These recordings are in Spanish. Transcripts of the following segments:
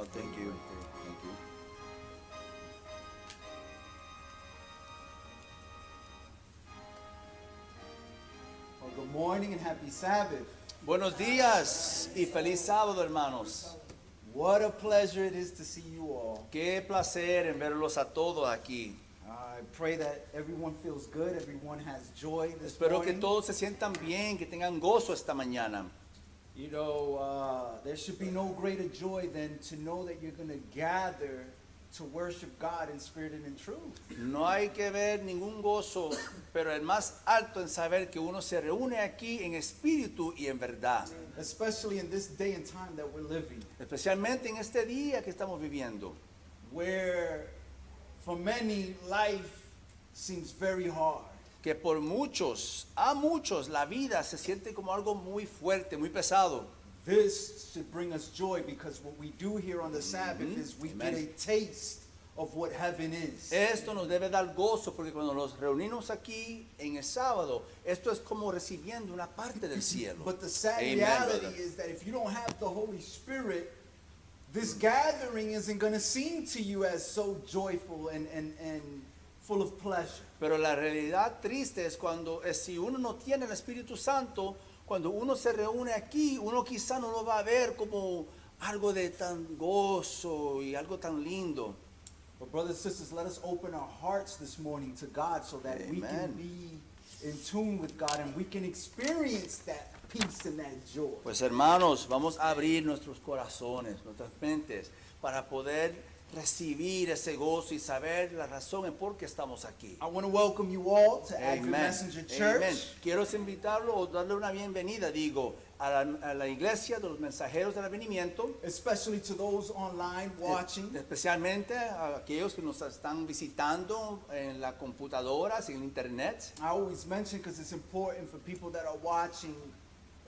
Oh, thank you. Thank you. Well, good morning and happy Sabbath. Buenos días y feliz sábado, hermanos. What a pleasure it is to see you all. Qué placer en verlos a todos aquí. I pray that everyone feels good, everyone has joy this Espero que morning. todos se sientan bien, que tengan gozo esta mañana. You know, there should be no greater joy than to know that you're going to gather to worship God in spirit and in truth. No hay que ver ningún gozo, pero el más alto en saber que uno se reúne aquí en espíritu y en verdad. Especially in this day and time that we're living, Especialmente en este día que estamos viviendo, where for many life seems very hard. que por muchos, a muchos, la vida se siente como algo muy fuerte, muy pesado. This should bring us joy because what we do here on the Sabbath is we Amen. get a taste of what heaven is. Esto nos debe dar gozo porque cuando nos reunimos aquí en el sábado, esto es como recibiendo una parte del cielo. But the sad Amen, reality brother. is that if you don't have the Holy Spirit, this gathering isn't going to seem to you as so joyful and full of pleasure. Pero la realidad triste es cuando si uno no tiene el Espíritu Santo, cuando uno se reúne aquí, uno quizá no lo va a ver como algo de tan gozo y algo tan lindo. But brothers and sisters, let us open our hearts this morning to God so that we can Amen. be in tune with God and we can experience that peace and that joy. Pues hermanos, vamos a abrir nuestros corazones, nuestras mentes, para poder recibir ese gozo y saber la razón en por qué estamos aquí. I want to welcome you all to Advent Amen. Messenger Church. Amen. Quiero invitarlo o darle una bienvenida, digo, a la iglesia de los mensajeros del advenimiento, Especially to those online watching. especialmente a aquellos que nos están visitando en la computadora, en internet. I always mention because it's important for people that are watching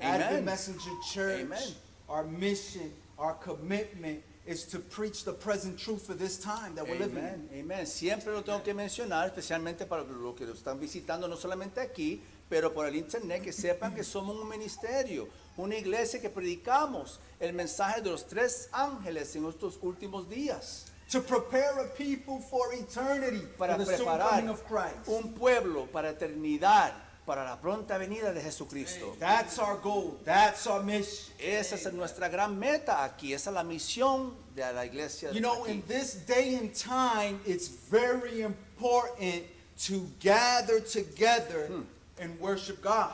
Amen. Advent Messenger Church. Amen. Our mission, our commitment is to preach the present truth for this time that we're living in. Amen, amen. Siempre lo tengo que mencionar, especialmente para los que lo están visitando, no solamente aquí, pero por el internet, que sepan que somos un ministerio, una iglesia que predicamos el mensaje de los tres ángeles en estos últimos días, To prepare a people for eternity, para for the soon preparar coming of Christ. un pueblo para eternidad, para la pronta venida de Jesucristo. That's our goal. That's our mission. Esa es nuestra gran meta aquí, esa es la misión de la iglesia. You know, aquí. in this day and time, it's very important to gather together and worship God.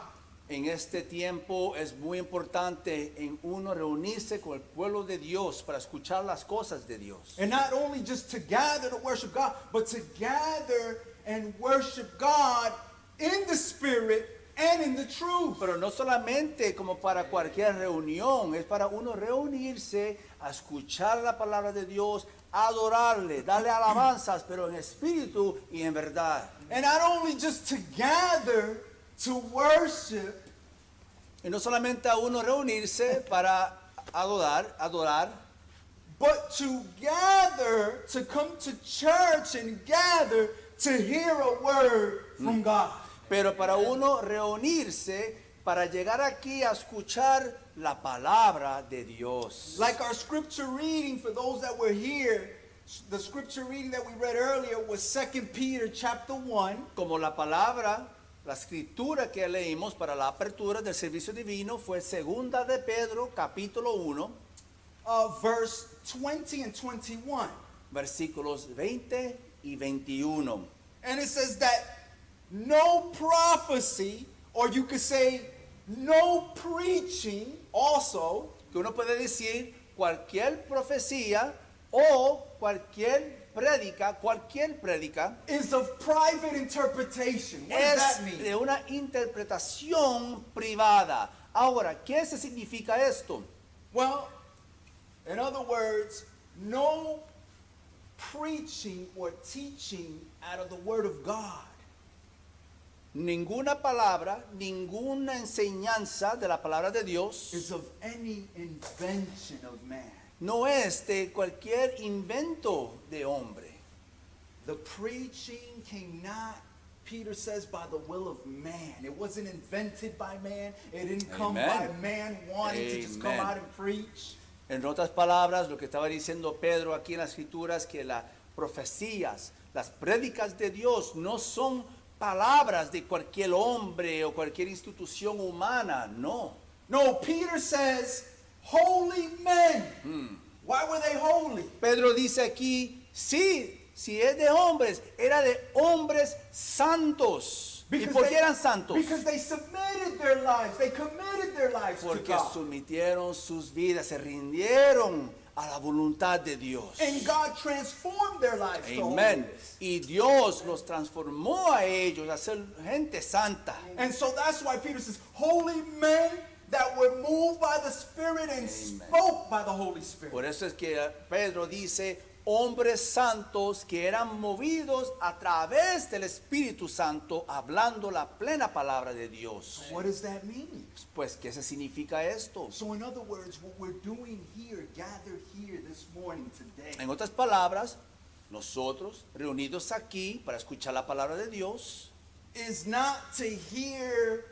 En este tiempo es muy importante en uno reunirse con el pueblo de Dios para escuchar las cosas de Dios. And not only just to gather to worship God, but to gather and worship God in the Spirit and in the truth. Pero no solamente como para cualquier reunión, es para uno reunirse a escuchar la palabra de Dios, a adorarle, darle alabanzas, pero en espíritu y en verdad. And not only just to gather to worship, Y no solamente a uno reunirse para adorar, but to gather, to come to church and gather to hear a word from God. pero para uno reunirse para llegar aquí a escuchar la palabra de Dios. Like our scripture reading, for those that were here, the scripture reading that we read earlier was 2 Peter chapter 1, Como la palabra, la escritura que leímos para la apertura del servicio divino fue segunda de Pedro, capítulo 1, verse 20 and 21. versículos 20 y 21. And it says that no prophecy, or you could say no preaching also, Que uno puede decir cualquier profecía o cualquier prédica is of private interpretation. What does es that mean? de una interpretación privada. Ahora, ¿qué se significa esto? Well, in other words, no preaching or teaching out of the Word of God. Ninguna palabra, ninguna enseñanza de la palabra de Dios Is of any invention of man. no es de cualquier invento de hombre. The preaching came not, Peter says, by the will of man. It wasn't invented by man. It didn't come by Amen. man wanting to just come Amen. out and preach. En otras palabras, lo que estaba diciendo Pedro aquí en las escrituras, que las profecías, las prédicas de Dios no son palabras de cualquier hombre o cualquier institución humana, no. No, Peter says, holy men. Why were they holy? Pedro dice aquí, sí, si es de hombres, era de hombres santos. ¿Y por qué eran santos? Because they submitted their lives, they committed their lives to Porque God. sometieron sus vidas, se rindieron a la voluntad de Dios. And God transformed their lives to Amén. holiness. Y Dios los transformó a ellos a ser gente santa. And so that's why Peter says, holy men that were moved by the Spirit and spoke by the Holy Spirit. Por eso es que Pedro dice, hombres santos que eran movidos a través del Espíritu Santo, hablando la plena palabra de Dios. What does that mean? Pues, ¿qué se significa esto? So in other words, what we're doing here, gathered here this morning today, En otras palabras, nosotros reunidos aquí para escuchar la palabra de Dios, is not to hear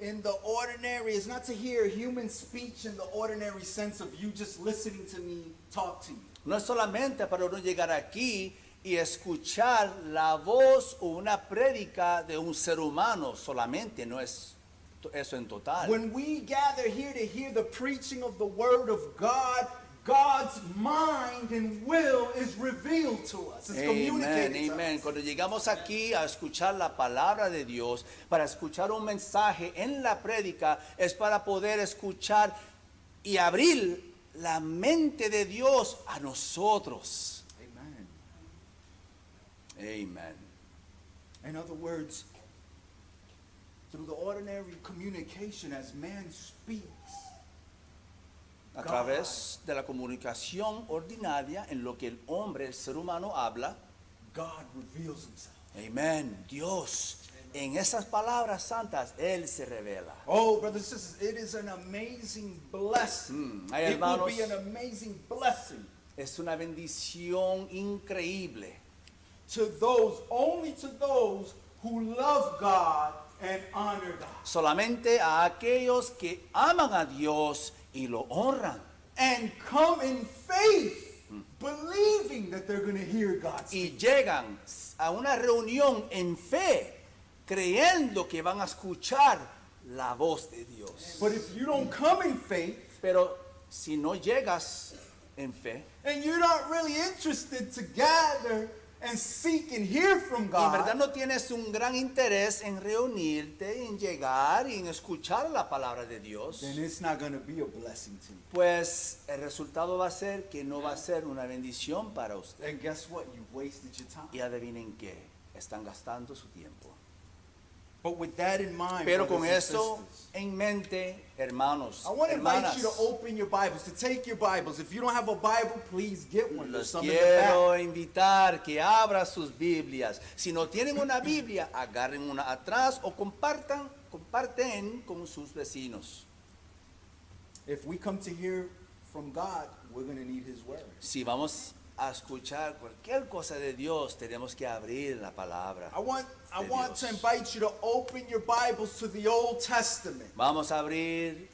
in the ordinary, is not to hear human speech in the ordinary sense of you just listening to me talk to you. no es solamente para uno llegar aquí y escuchar la voz o una prédica de un ser humano solamente, no es eso en total. When we gather here to hear the preaching of the Word of God, God's mind and will is revealed to us. It's Amén, communicated to amén. us. Cuando llegamos aquí a escuchar la palabra de Dios, para escuchar un mensaje en la prédica, es para poder escuchar y abrir la mente de Dios a nosotros. Amen. Amén. In other words, through the ordinary communication as man speaks, A través de la comunicación ordinaria en lo que el hombre, el ser humano habla. God reveals himself. Amén. Dios, en esas palabras santas, Él se revela. Oh, brothers and sisters, it is an amazing blessing. Hay It will hermanos, be an amazing blessing es una bendición increíble to those, only to those who love God and honor God. solamente a aquellos que aman a Dios y lo honran And come in faith, believing that they're going to hear God speak. y llegan a una reunión en fe creyendo que van a escuchar la voz de Dios. But if you don't come in faith, Pero si no llegas en fe and you're not really interested to gather and seek and hear from y en verdad God, no tienes un gran interés en reunirte, en llegar y en escuchar la palabra de Dios, then it's not going to be a blessing to you. pues el resultado va a ser que no va a ser una bendición para usted. And guess what? You wasted your time. Y adivinen qué, están gastando su tiempo. But with that in mind, Pero con brothers and eso sisters, en mente, hermanos, I want to invite hermanas, you to open your Bibles, to take your Bibles. If you don't have a Bible, please get one. There's los some in the back. quiero invitar que abran sus Biblias. Si no tienen una Biblia, agarren una atrás o comparten con sus vecinos. If we come to hear from God, we're going to need His Word. Si vamos a escuchar cualquier cosa de Dios, tenemos que abrir la palabra. I want Dios. to invite you to open your Bibles to the Old Testament. Vamos a abrir,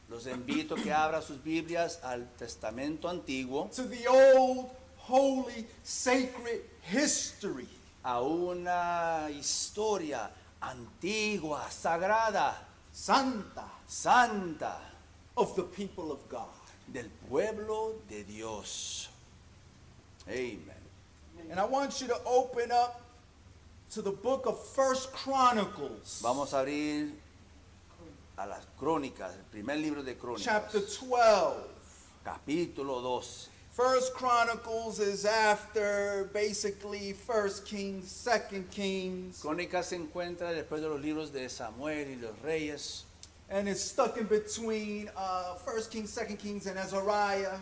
los invito que abran sus Biblias al Testamento Antiguo, To the old, holy, sacred history a una historia antigua, sagrada, Santa santa, of the people of God. del pueblo de Dios. Amen. And I want you to open up to the book of First Chronicles, Vamos a abrir a las crónicas, el primer libro de crónicas, chapter 12. capítulo 12. First Chronicles is after basically First Kings, Second Kings, Crónicas se encuentra después de los libros de Samuel y los reyes. and it's stuck in between First Kings, Second Kings, and Azariah.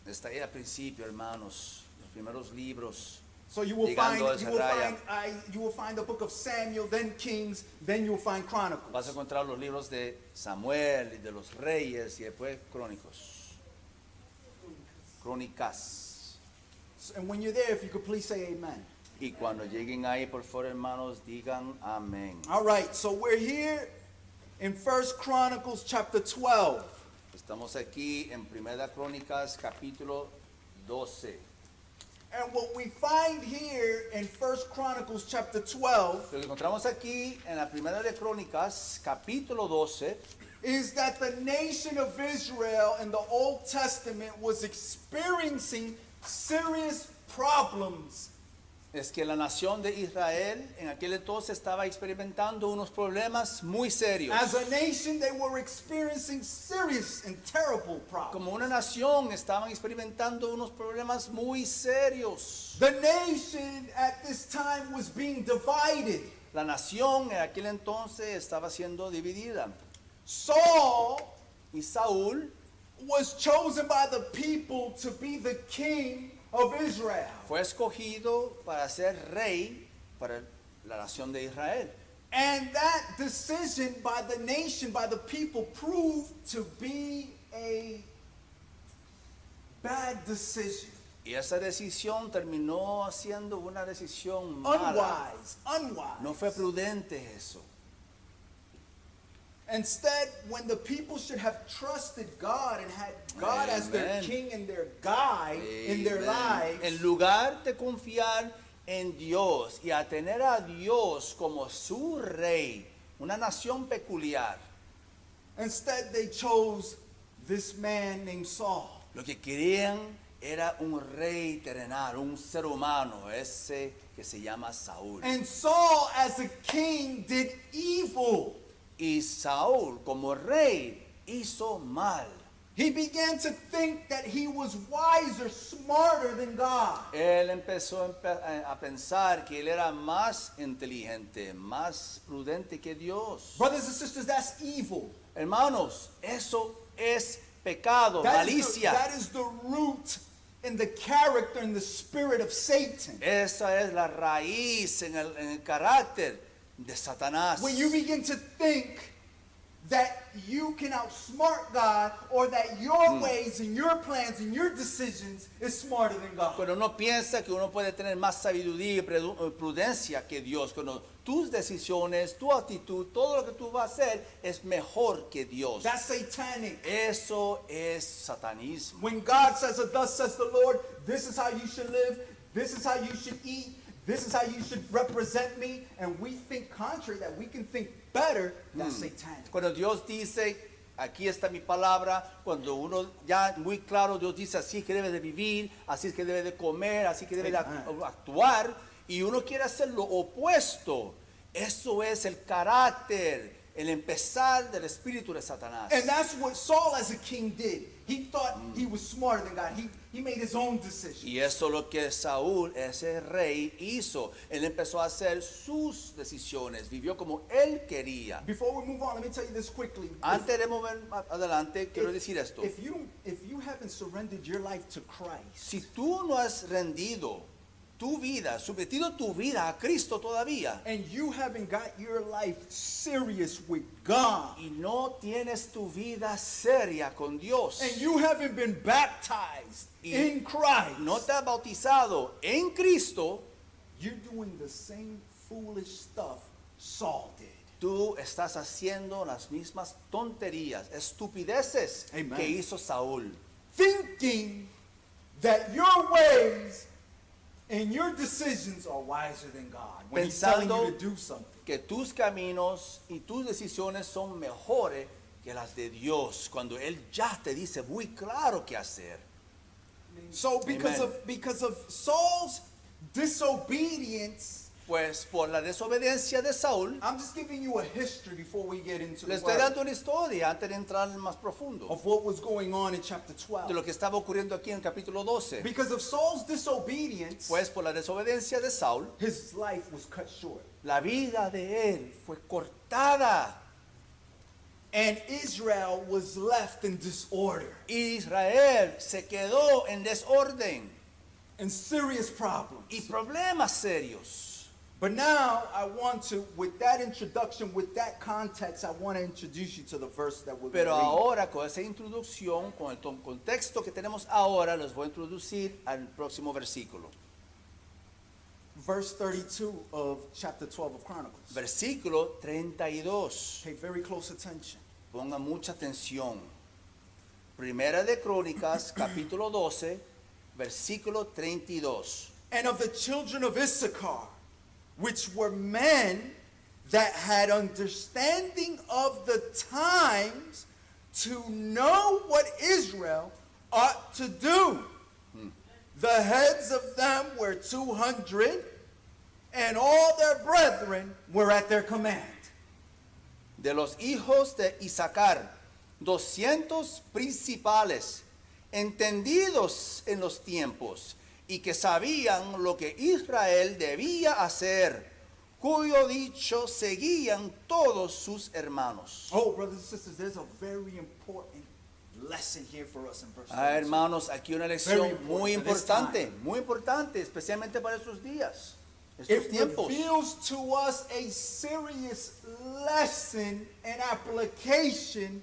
Está ahí al principio, hermanos, los primeros libros. So you will find Llegando a Azariah. you will find the book of Samuel, then Kings, then you will find Vas a Chronicles. encontrar los libros de Samuel y de los reyes y después crónicas. And when you're there, if you could please say amen. Y cuando lleguen ahí, por favor, hermanos, digan amén. All right, so we're here in First Chronicles chapter 12. Estamos aquí en Primera Crónicas capítulo 12. And what we find here in 1 Chronicles chapter 12 Lo que encontramos aquí en la Primera de Crónicas capítulo 12 is that the nation of Israel in the Old Testament was experiencing serious problems. es que la nación de Israel en aquel entonces estaba experimentando unos problemas muy serios. As a nation, they were experiencing serious and terrible problems. Como una nación estaban experimentando unos problemas muy serios. The nation at this time was being divided. La nación en aquel entonces estaba siendo dividida. Saul Y Saúl was chosen by the people to be the king of Israel. fue escogido para ser rey para la nación de Israel. And that decision by the nation, by the people, proved to be a bad decision. Y esa decisión terminó siendo una decisión mala. Unwise. No fue prudente eso. Instead, when the people should have trusted God and had God as their Amen. king and their guide in their Amen. En lives, lugar de confiar en Dios y a tener a Dios como su rey, una nación peculiar, instead they chose this man named Saul. lo que querían era un rey terrenal, un ser humano, ese que se llama Saúl. And Saul, as a king, did evil. Y Saúl, como rey, hizo mal. He began to think that he was wiser, smarter than God. Él empezó a pensar que él era más inteligente, más prudente que Dios. Brothers and sisters, that's evil. Hermanos, eso es pecado, That malicia. is the root in the character and the spirit of Satan. Esa es la raíz en el carácter de Satanás. When you begin to think that you can outsmart God or that your ways and your plans and your decisions is smarter than God. Cuando uno piensa que uno puede tener más sabiduría y prudencia que Dios, cuando tus decisiones, tu actitud, todo lo que tú vas a hacer es mejor que Dios. That's satanic. Eso es satanismo. When God says, thus says the Lord, this is how you should live, this is how you should eat, this is how you should represent me, and we think contrary, that we can think better, that's satanic. Cuando Dios dice, aquí está mi palabra, cuando uno ya muy claro, Dios dice así es que debe de vivir, así es que debe de comer, así que debe de actuar, y uno quiere hacer lo opuesto. Eso es el carácter, el empezar del espíritu de Satanás. And that's what Saul as a king did. He thought he was smarter than God. He made his own decision. Y eso es lo que Saúl, ese rey, hizo. Él empezó a hacer sus decisiones, vivió como él quería. Before we move on, let me tell you this quickly. Antes de mover adelante, quiero decir esto. If you haven't surrendered your life to Christ, Si tú no has rendido tu vida, sometido tu vida a Cristo todavía, and you haven't got your life serious with God, y no tienes tu vida seria con Dios, and you haven't been baptized Y in Christ, no te has bautizado en Cristo, you're doing the same foolish stuff Saul did. tú estás haciendo las mismas tonterías, estupideces Amen. que hizo Saúl. Thinking that your ways and your decisions are wiser than God when He's telling you to do something. Que tus caminos y tus decisiones son mejores que las de Dios, cuando Él ya te dice muy claro qué hacer. So Amen. because of Saul's disobedience, Pues por la desobediencia de Saúl, I'm just giving you a history before we get into le the estoy word dando una historia antes de entrar en más profundo of what was going on in chapter de 12. lo que estaba ocurriendo aquí en el capítulo 12. Because of Saul's disobedience, Pues por la desobediencia de Saúl, his life was cut short. la vida de él fue cortada. And Israel was left in disorder Israel se quedó en desorden and serious problems. y problemas serios. But now I want to, with that introduction, with that context, I want to introduce you to the verse that we're going Pero to read. ahora, con esa introducción, con el contexto que tenemos ahora, les voy a introducir al próximo versículo. Verse 32 of chapter 12 of Chronicles. Versículo 32. Pay very close attention. Ponga mucha atención. Primera de Crónicas, capítulo 12, versículo 32. And of the children of Issachar, which were men that had understanding of the times to know what Israel ought to do. The heads of them were 200, and all their brethren were at their command. De los hijos de Isaacar, 200 principales, entendidos en los tiempos, y que sabían lo que Israel debía hacer, cuyo dicho seguían todos sus hermanos. Oh, brothers and sisters, there's a very important lesson here for us in verse 32. Hermanos, aquí una Very lección important muy for this importante, especialmente para estos días, estos It tiempos. reveals to us a serious lesson and application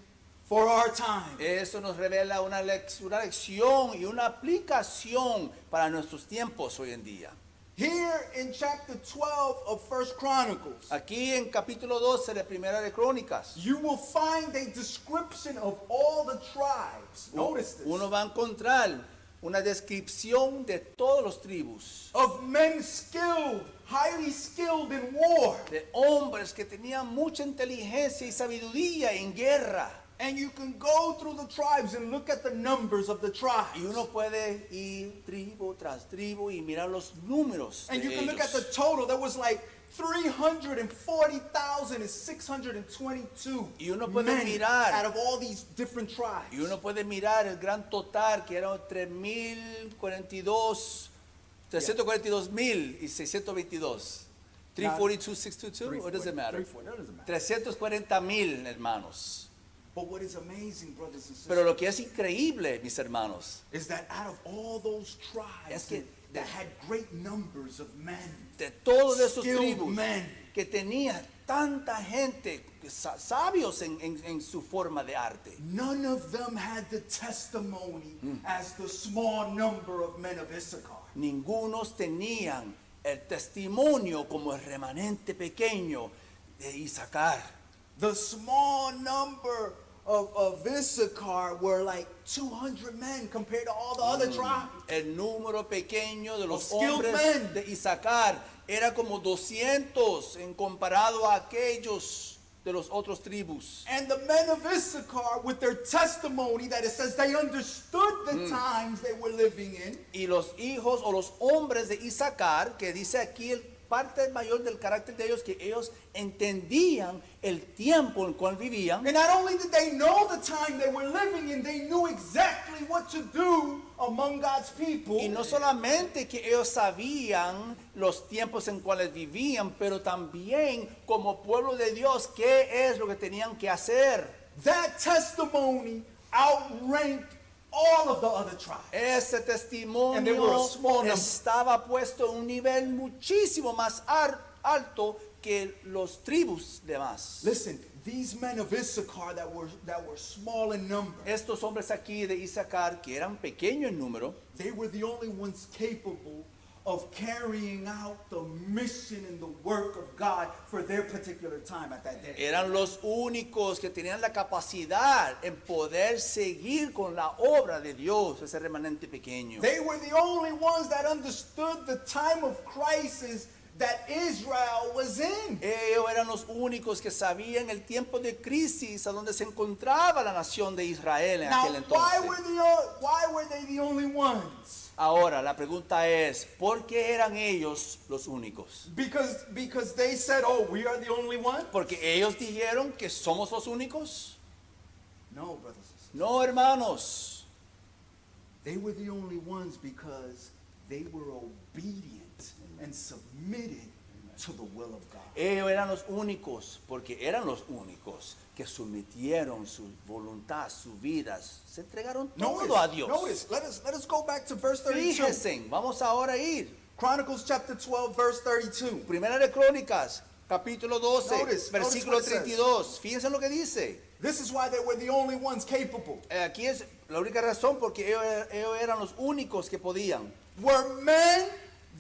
for our time. Eso nos revela una lección y una aplicación para nuestros tiempos hoy en día. Here in chapter 12 of First Chronicles, Aquí en capítulo 12 de Primera de Crónicas, you will find a description of all the tribes. Notice this. uno va a encontrar una descripción de todas las tribus, Of men skilled, highly skilled in war. de hombres que tenían mucha inteligencia y sabiduría en guerra. And you can go through the tribes and look at the numbers of the tribes. Y uno puede ir tribu tras tribu y mirar los números And de you can look at the ellos. total. There was like 340,622 Y uno puede men mirar. out of all these different tribes. Y uno puede mirar el gran total que eran 342,622. 342,622, what does it matter? 340,000 hermanos. But what is amazing, brothers and sisters, Pero lo que es increíble, mis hermanos, is that out of all those tribes es que that had great numbers of men, de todos esos skilled tribus men, que tenía tanta gente, sabios en su forma de arte, none of them had the testimony as the small number of men of Issachar. ningunos tenían el testimonio como el remanente pequeño de Isaacar. The small number of Issachar were like 200 men compared to all the other tribes. El número pequeño de los skilled hombres men. de Isaacar era como 200 en comparado a aquellos de los otros tribus. And the men of Issachar, with their testimony that it says they understood the times they were living in, Y los hijos o los hombres de Isaacar, que dice aquí el parte mayor del carácter de ellos, que ellos entendían el tiempo en el cual vivían. and not only did they know the time they were living in, they knew exactly what to do among God's people. Y no solamente que ellos sabían los tiempos en cuales vivían, pero también como pueblo de Dios, qué es lo que tenían que hacer. That testimony outranked all of the other tribes. Ese And they testimonio were a small number. estaba puesto en un nivel muchísimo más alto que los tribus demás. Listen, these men of Issachar that were small in number, Estos hombres aquí de Isaacar, que eran pequeños en número, they were the only ones capable of carrying out the mission and the work of God for their particular time at that day. eran los únicos que tenían la capacidad en poder seguir con la obra de Dios, ese remanente pequeño. They were the only ones that understood the time of crisis that Israel was in. Ellos eran los únicos que sabían el tiempo de crisis a donde se encontraba la nación de Israel en Now, aquel why entonces. were they the only ones? Ahora, la pregunta es, ¿por qué eran ellos los únicos? Because they said, "Oh, we are the only one." ¿Porque ellos dijeron que somos los únicos? No, brothers and sisters. No, hermanos. They were the only ones because they were obedient and submitted to the will of God. Ellos eran los únicos, porque eran los únicos que sometieron su voluntad, sus vidas, se entregaron todo a Dios. Notice, let us go back to verse 32. Fíjense, vamos ahora a ir. Chronicles chapter 12, verse 32. Primera de Crónicas, capítulo 12, Notice versículo what it says. 32. Fíjense lo que dice. This is why they were the only ones capable. Aquí es la única razón porque ellos eran los únicos que podían. Were men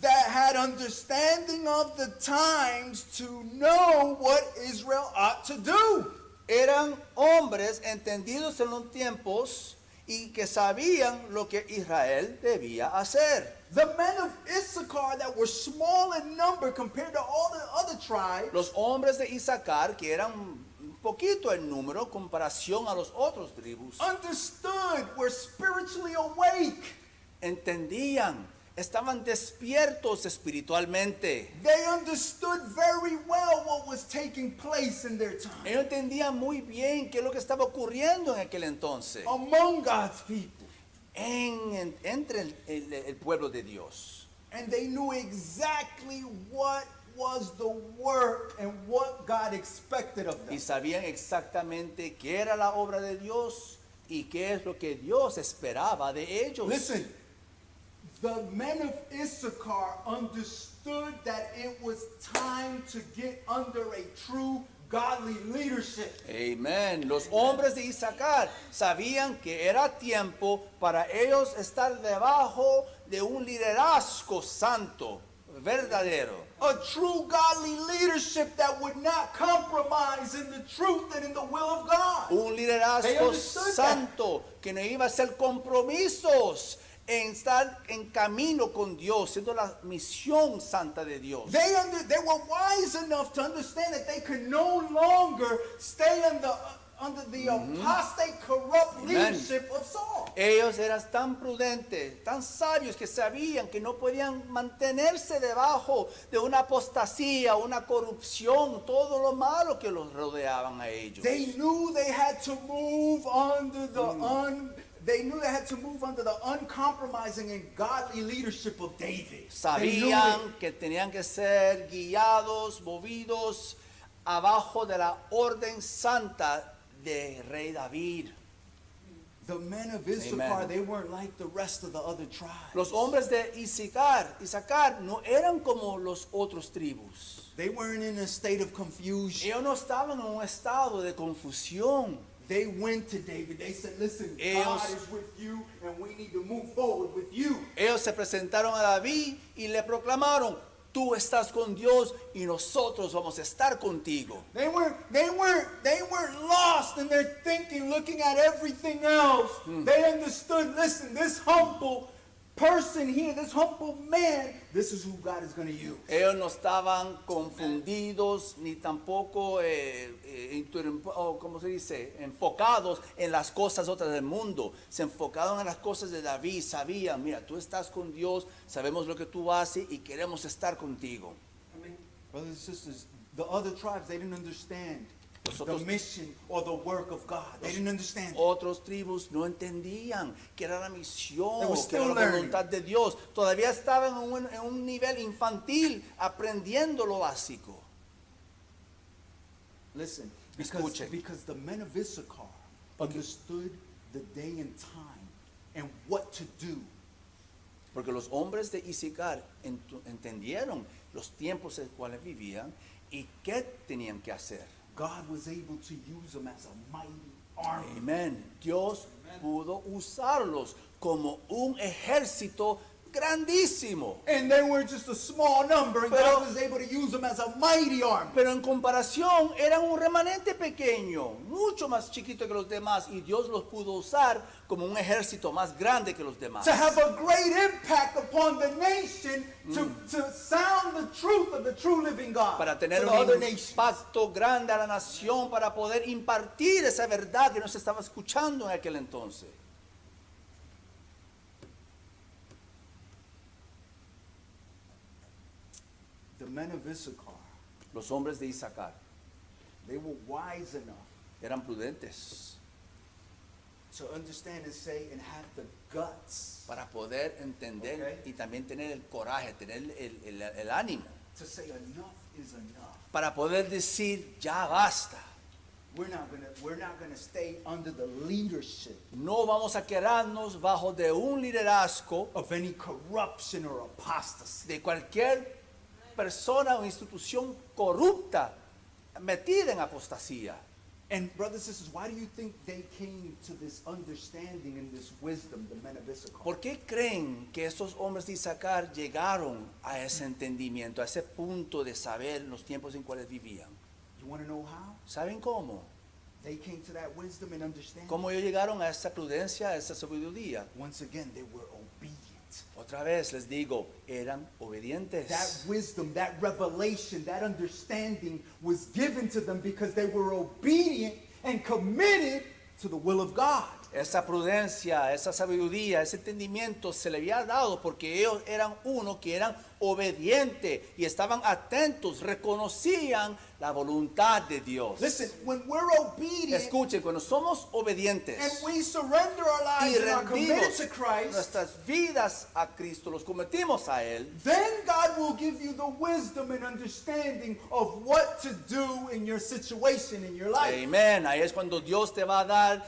that had understanding of the times to know what Israel ought to do. Eran hombres entendidos en los tiempos y que sabían lo que Israel debía hacer. The men of Issachar that were small in number compared to all the other tribes Los hombres de Isaacar, que eran un poquito en número en comparación a los otros tribus, understood, were spiritually awake. entendían, estaban despiertos espiritualmente. They understood very well what was taking place in their time Ellos entendían muy bien qué es lo que estaba ocurriendo en aquel entonces among God's people. entre el pueblo de Dios. And they knew exactly what was the work and what God expected of them. Y sabían exactamente qué era la obra de Dios y qué es lo que Dios esperaba de ellos. Listen, the men of Issachar understood that it was time to get under a true godly leadership. Amén. Los hombres de Isaacar sabían que era tiempo para ellos estar debajo de un liderazgo santo, verdadero. A true godly leadership that would not compromise in the truth and in the will of God. Un They liderazgo understood that. santo que no iba a hacer compromisos en estar en camino con Dios, siendo la misión santa de Dios. They were wise enough to understand that they could no longer stay under the apostate, corrupt Amen. leadership of Saul. Ellos eran tan prudentes, tan sabios que sabían que no podían mantenerse debajo de una apostasía, una corrupción, todo lo malo que los rodeaban a ellos. They knew they had to move under the uncompromising and godly leadership of David. They knew Sabían it. que tenían que ser guiados, movidos abajo de la orden santa de Rey David. The men of Issachar, Amen. they weren't like the rest of the other tribes. Los hombres de Isaacar no eran como los otros tribus. They weren't in a state of confusion. Ellos no estaban en un estado de confusión. They went to David. They said, listen, God Ellos- is with you and we need to move forward with you. Ellos se presentaron a David y le proclamaron, tú estás con Dios y nosotros vamos a estar contigo. They weren't lost in their thinking, looking at everything else. They understood, listen, this humble person here, this humble man, this is who God is going to use. Ellos no estaban confundidos ni tampoco, ¿cómo se dice? Enfocados en las cosas otras del mundo. Se enfocaron en las cosas de David. Sabían, mira, tú estás con Dios, sabemos lo que tú haces y queremos estar contigo. Brothers and sisters, the other tribes, they didn't understand Los the otros- mission or the work of God. They didn't understand. Otros tribus no entendían que era la They misión, were que still era la learning. voluntad de Dios. Todavía estaban en un nivel infantil aprendiendo lo básico. Listen, Escuchen. because the men of Issachar understood the day and time and what to do. Porque los hombres de Isaacar entendieron los tiempos en los cuales vivían y qué tenían que hacer. God was able to use them as a mighty army. Amén. Dios pudo usarlos como un ejército grandísimo. And they were just a small number, and Pero- God was able to use them as a mighty army. Pero en comparación eran un remanente pequeño, mucho más chiquito que los demás, y Dios los pudo usar como un ejército más grande que los demás. To have a great impact upon the nation, to sound the truth of the true living God Para to tener the un other nations. impacto grande a la nación, para poder impartir esa verdad que no se estaba escuchando en aquel entonces. The men of Issachar, Los hombres de Isaacar they were wise enough eran prudentes to understand and say and have the guts para poder entender Okay. y también tener el coraje, tener el ánimo, to say enough is enough. para poder decir ya basta. We're not gonna stay under the leadership No vamos a quedarnos bajo de un liderazgo of any corruption or apostasy. de cualquier persona o institución corrupta metida en apostasía. And brothers and sisters, why do you think they came to this understanding and this wisdom, the men of Issachar? ¿Por qué creen que estos hombres de Isaacar llegaron a ese entendimiento, a ese punto de saber los tiempos en cuales vivían? You want to know how? ¿Saben cómo? they came to that wisdom and understanding. ¿Cómo ellos llegaron a esa prudencia, a esa sabiduría? Once again, they were obedient. Otra vez les digo, eran obedientes. That wisdom, that revelation, that understanding was given to them because they were obedient and committed to the will of God. Esa prudencia, esa sabiduría, ese entendimiento se le había dado porque ellos eran uno que eran obedientes y estaban atentos, reconocían la voluntad de Dios. Listen, when we're obedient Escuchen, cuando somos obedientes and we surrender our y lives and are committed rendimos to Christ, nuestras vidas a Cristo, los cometimos a Él, then God will give you the wisdom and understanding of what to do in your situation, in your life. amén, ahí es cuando Dios te va a dar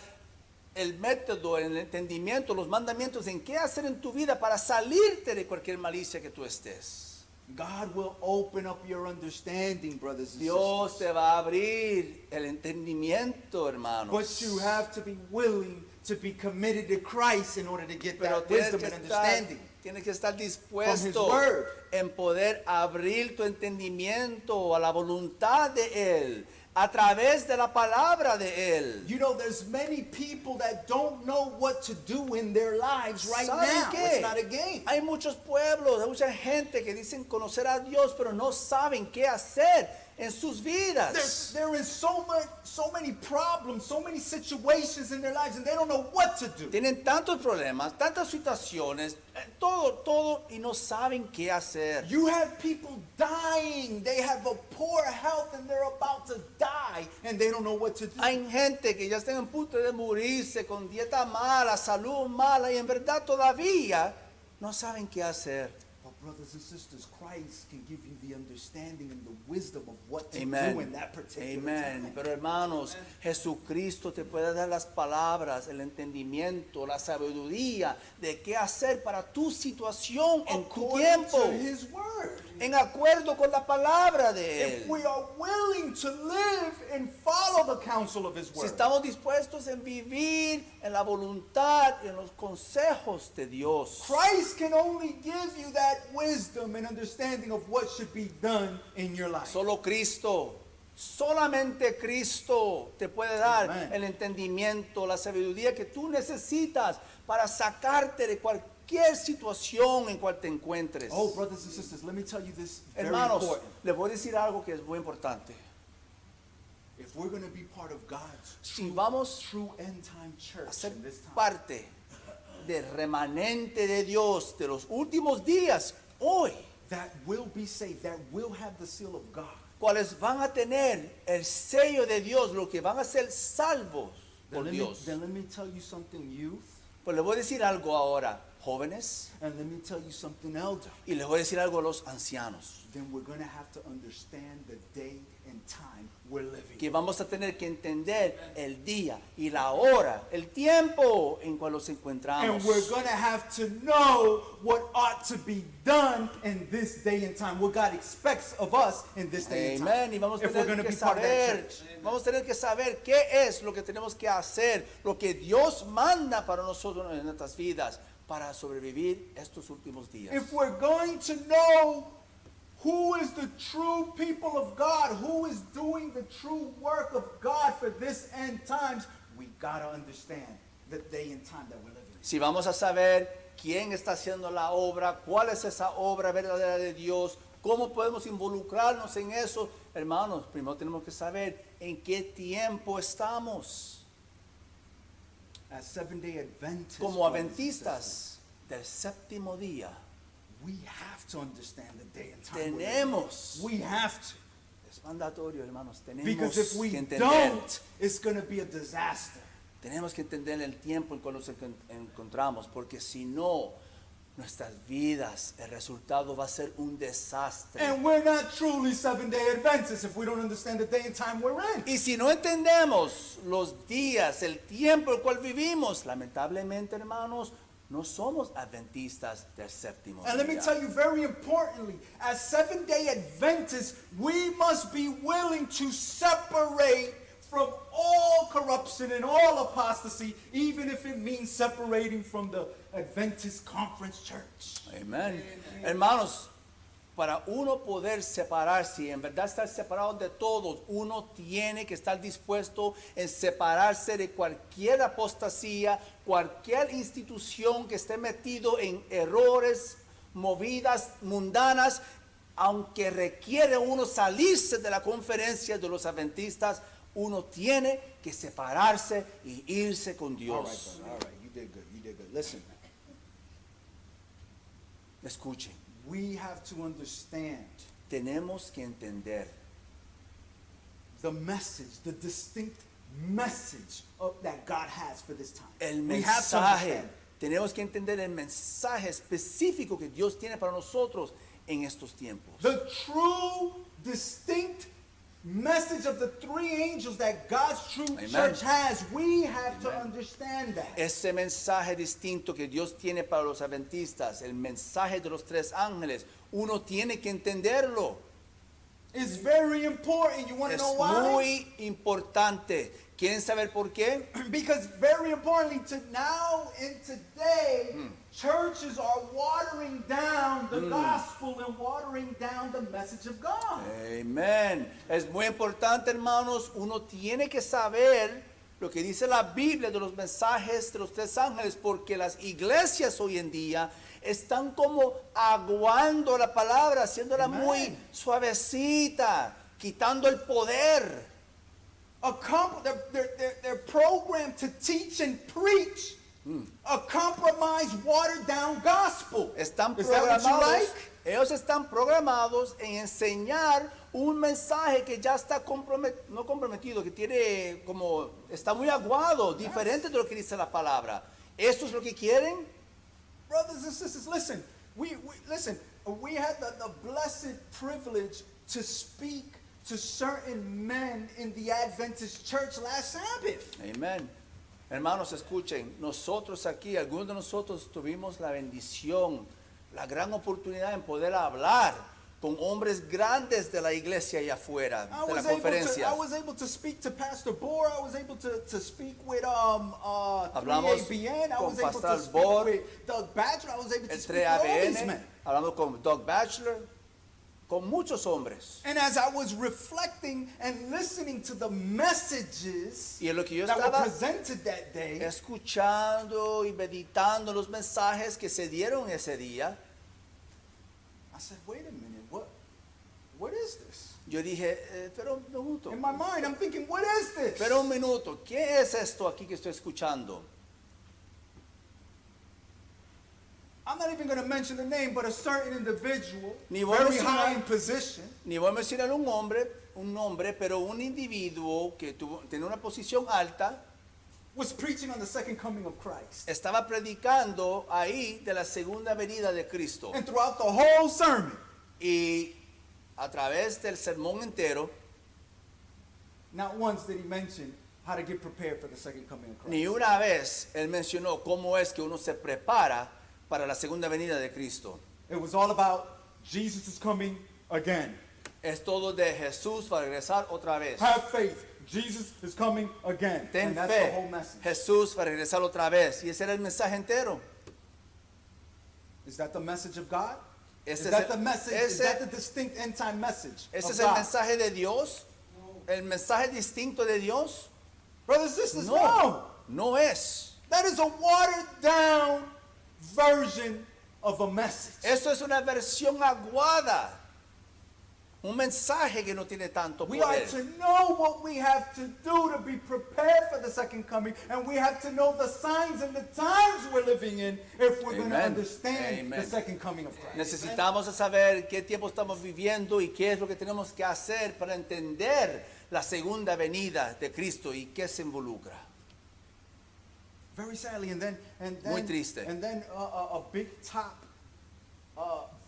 el método, el entendimiento, los mandamientos en qué hacer en tu vida para salirte de cualquier malicia que tú estés. God will open up your understanding, brothers and Dios sisters. te va a abrir el entendimiento, hermanos. But you have to be willing to be committed to Christ in order to get Pero that wisdom and understanding. tienes que estar From dispuesto His word. en poder abrir tu entendimiento a la voluntad de Él, a través de la palabra de Él. You know, there's many people that don't know what to do in their lives right ¿Saben now. qué? It's not a game. Hay muchos pueblos, hay mucha gente que dicen conocer a Dios, pero no saben qué hacer en sus vidas. There is so many problems, so many situations in their lives, and they don't know what to do. Tienen tantos problemas, tantas situaciones, todo, y no saben qué hacer. You have people dying. They have a poor health and they're about to die, and they don't know what to do. Hay gente que ya está en punto de morirse con dieta mala, salud mala, y en verdad todavía no saben qué hacer. But brothers and sisters, Christ can give you the understanding and the wisdom of what to do Amén. in that particular Amén. time. Pero hermanos, Jesucristo te puede dar las palabras, el entendimiento, la sabiduría de qué hacer para tu situación en tu According tiempo, to His word. en acuerdo con la palabra de If Él. we are willing to live and follow the counsel of His Si word. estamos dispuestos en vivir en la voluntad y en los consejos de Dios. Christ can only give you that wisdom and understanding of what should be done in your life. Solo Cristo, solamente Cristo te puede dar Amen. el entendimiento, la sabiduría que tú necesitas para sacarte de cualquier situación en cual te encuentres. Oh, brothers and sisters, let me tell you this very Hermanos, important. les voy a decir algo que es muy importante. If we're going to be part of God's Si vamos true end time a church ser in this time, parte del remanente de Dios de los últimos días, hoy, that will be saved, that will have the seal of God, cuales van a tener el sello de Dios, los que van a ser salvos por then Dios. let me tell you something, youth, Pues les voy a decir algo ahora, jóvenes, and let me tell you something, elder. y les voy a decir algo a los ancianos, Then we're going to have to understand the day and time we're living. que vamos a tener que entender el día y la hora, el tiempo en cual nos encontramos. And we're going to have to know what ought to be done in this day and time, what God expects of us in this day and Amén. time. Y vamos a If we're tener going to que be part of that saber, church. vamos a tener que saber qué es lo que tenemos que hacer, lo que Dios manda para nosotros en nuestras vidas, para sobrevivir estos últimos días. If we're going to know who is the true people of God, who is doing the true work of God for this end times, we got to understand the day and time that we're living in. Si vamos a saber quién está haciendo la obra, cuál es esa obra verdadera de Dios, cómo podemos involucrarnos en eso, hermanos, primero tenemos que saber en qué tiempo estamos. As Seventh-day Adventists, Como brothers and adventistas del séptimo día, sisters, we have to understand the day and time we're living tenemos, in. We have to. es mandatorio, hermanos, tenemos Because if we que entender. don't, it's going to be a disaster. Tenemos que entender el tiempo en que nos encontramos, porque si no, nuestras vidas, el resultado va a ser un desastre. And we're not truly Seventh-day Adventists if we don't understand the day and time we're in. Y si no entendemos los días, el tiempo en el cual vivimos, lamentablemente, hermanos, no somos adventistas del séptimo And let me día. tell you very importantly, as Seventh-day Adventists, we must be willing to separate from all corruption and all apostasy, even if it means separating from the Adventist Conference Church. Amén. Hermanos, para uno poder separarse y en verdad estar separado de todos, uno tiene que estar dispuesto en separarse de cualquier apostasía, cualquier institución que esté metido en errores, movidas mundanas, aunque requiere uno salirse de la conferencia de los adventistas, uno tiene que separarse y irse con All right, Dios. brother, all right. You did good. You did good. Listen, Escuchen, we have to understand tenemos que entender the message, the distinct message that God has for this time. el We have to mensaje. understand. Tenemos que entender el mensaje específico que Dios tiene para nosotros en estos tiempos. The true, distinct message of the three angels that God's true Amen. church has. We have to understand that. Ese mensaje distinto que Dios tiene para los adventistas, el mensaje de los tres ángeles, uno tiene que entenderlo. It's very important. You want to Es know why? muy importante. ¿Quieren saber por qué? Because very importantly, to now and today, churches are watering down the gospel and watering down the message of God. Amén. Es muy importante, hermanos. Uno tiene que saber lo que dice la Biblia de los mensajes de los tres ángeles, porque las iglesias hoy en día están como aguando la palabra, haciéndola Amen. muy suavecita, quitando el poder. They're programmed to teach and preach a compromised, watered down gospel. Están Is that what you programados, like? ellos están programados en enseñar un mensaje que ya está no comprometido, que tiene como, está muy aguado, diferente de lo que dice la palabra. ¿Esto es lo que quieren? Brothers and sisters, listen. We had the blessed privilege to speak to certain men in the Adventist church last Sabbath. Amén. Hermanos, escuchen, nosotros aquí, algunos de nosotros tuvimos la bendición, la gran oportunidad en poder hablar con hombres grandes de la iglesia allá afuera, de la conferencia. I was able to speak to Pastor Bohr. I was able to speak with Hablamos 3ABN. I con was able Pastor to speak Bohr, with Doug Badger. I was able to El speak with all these 3ABN, men. hablando con Doug Batchelor, con muchos hombres. And as I was reflecting and listening to the messages Y en lo que yo that were estaba presented that day, escuchando y meditando los mensajes que se dieron ese día, I said, wait a minute, what is this? yo dije, pero un minuto, In my mind, I'm thinking, what is this? pero un minuto, ¿qué es esto aquí que estoy escuchando? I'm not even going to mention the name, but a certain individual, Ni voy a very mencionar- high in position, Ni voy a mencionar un nombre, pero un individuo que tenía una posición alta, was preaching on the second coming of Christ. estaba predicando ahí de la segunda venida de Cristo. And throughout the whole sermon, Y a través del sermón entero, not once did he mention how to get prepared for the second coming of Christ. ni una vez él mencionó cómo es que uno se prepara para la segunda venida de Cristo. It was all about Jesus is coming again. Es todo de Jesús va a regresar otra vez. Have faith. Jesus is coming again. Ten And that's the whole fe. message. Jesús va a regresar otra vez. Y ese era el mensaje entero. Is that the message of God? Ese Is es that el- the message? Is ese- that the distinct end time message ¿Ese of es el God? mensaje de Dios? ¿El mensaje distinto de Dios? Brothers and sisters, No, no. no es. That is a watered down version of a message. Esto es una versión aguada. Un mensaje que no tiene tanto We are poder. to know what we have to do to be prepared for the second coming, and we have to know the signs and the times we're living in if we're going to Amen. understand Amen. the second coming of Christ. Necesitamos saber qué tiempo estamos viviendo y qué es lo que tenemos que hacer para entender la segunda venida de Cristo y qué se involucra. Very sadly, and then Muy triste. and then a big top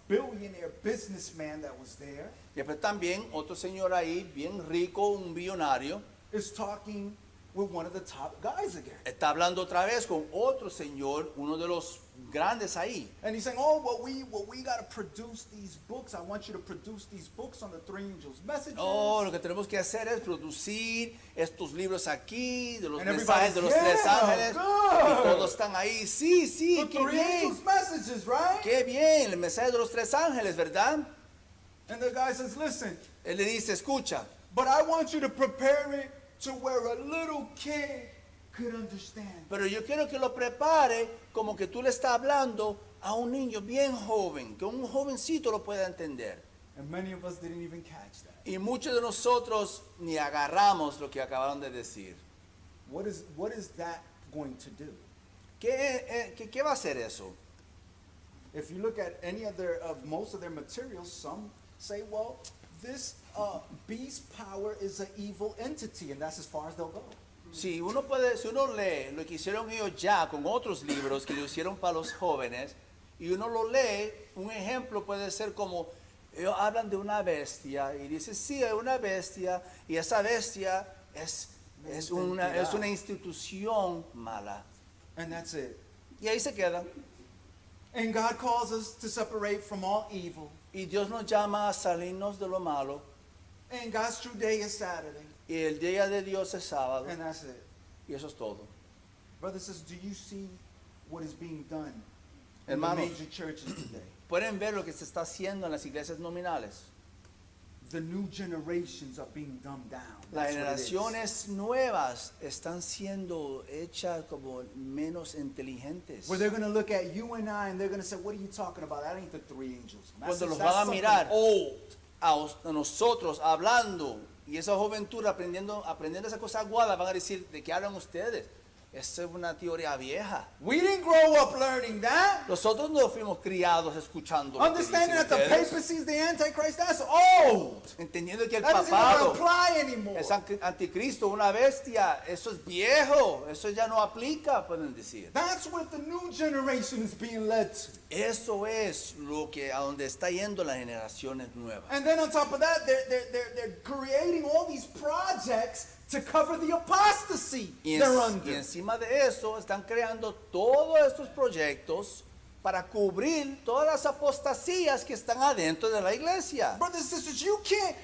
billionaire businessman that was there Y después también otro señor ahí, bien rico, un billonario, is talking with one of the top guys again. está hablando otra vez con otro señor, uno de los grandes ahí. And he's saying, oh, we got to produce these books. I want you to produce these books on the three angels' messages. Oh, lo que tenemos que hacer es producir estos libros aquí, de los And mensajes de los everybody's, tres "Yeah, ángeles. good." Y todos están ahí. Sí, sí, the qué three bien. angels' messages, right? Qué bien, el mensaje de los tres ángeles, ¿verdad? And the guy says, listen, Él le dice, escucha, but I want you to prepare it to where a little kid could understand. pero yo quiero que lo prepare como que tú le estás hablando a un niño bien joven, que un jovencito lo pueda entender. And many of us didn't even catch that. Y muchos de nosotros ni agarramos lo que acabaron de decir. What is that going to do? ¿Qué va a hacer eso? If you look at any of most of their materials, some say, well, this beast power is an evil entity, and that's as far as they'll go. Si uno lee lo que hicieron ellos ya con otros libros que lo hicieron para los jóvenes, y uno lo lee, un ejemplo puede ser como, ellos hablan de una bestia, y dice, sí, hay una bestia, y esa bestia es una institución mala. And that's it. Y ahí se queda. And God calls us to separate from all evil. Y Dios nos llama a salirnos de lo malo, And God's true day is Saturday. y el día de Dios es sábado, And that's it. y eso es todo. Brothers and sisters, do you see what is being done in the Hermanos, major churches today? pueden ver lo que se está haciendo en las iglesias nominales. The new generations are being dumbed down. Las That's what it is. generaciones nuevas están siendo hechas como menos inteligentes. Where they're going to look at you and I and they're going to say, what are you talking about? That ain't the three angels. Cuando los that's van a something mirar old. a nosotros hablando y esa juventud aprendiendo esa cosa aguada, van a decir, ¿de qué hablan ustedes? Esa es una teoría vieja. We didn't grow up learning that. Nosotros no fuimos criados escuchando lo que Understanding dicen that the ustedes. papacy is the Antichrist, that's old. Entendiendo que el That doesn't even papado apply anymore. es anticristo, una bestia, eso es viejo, eso ya no aplica, pueden decir. That's what the new generation is being led to. Eso es lo que a donde está yendo las generaciones nuevas. And then on top of that, they're creating all these projects to cover the apostasy Y, they're y under. encima de eso están creando todos estos proyectos para cubrir todas las apostasías que están adentro de la iglesia. Brothers and sisters, you can't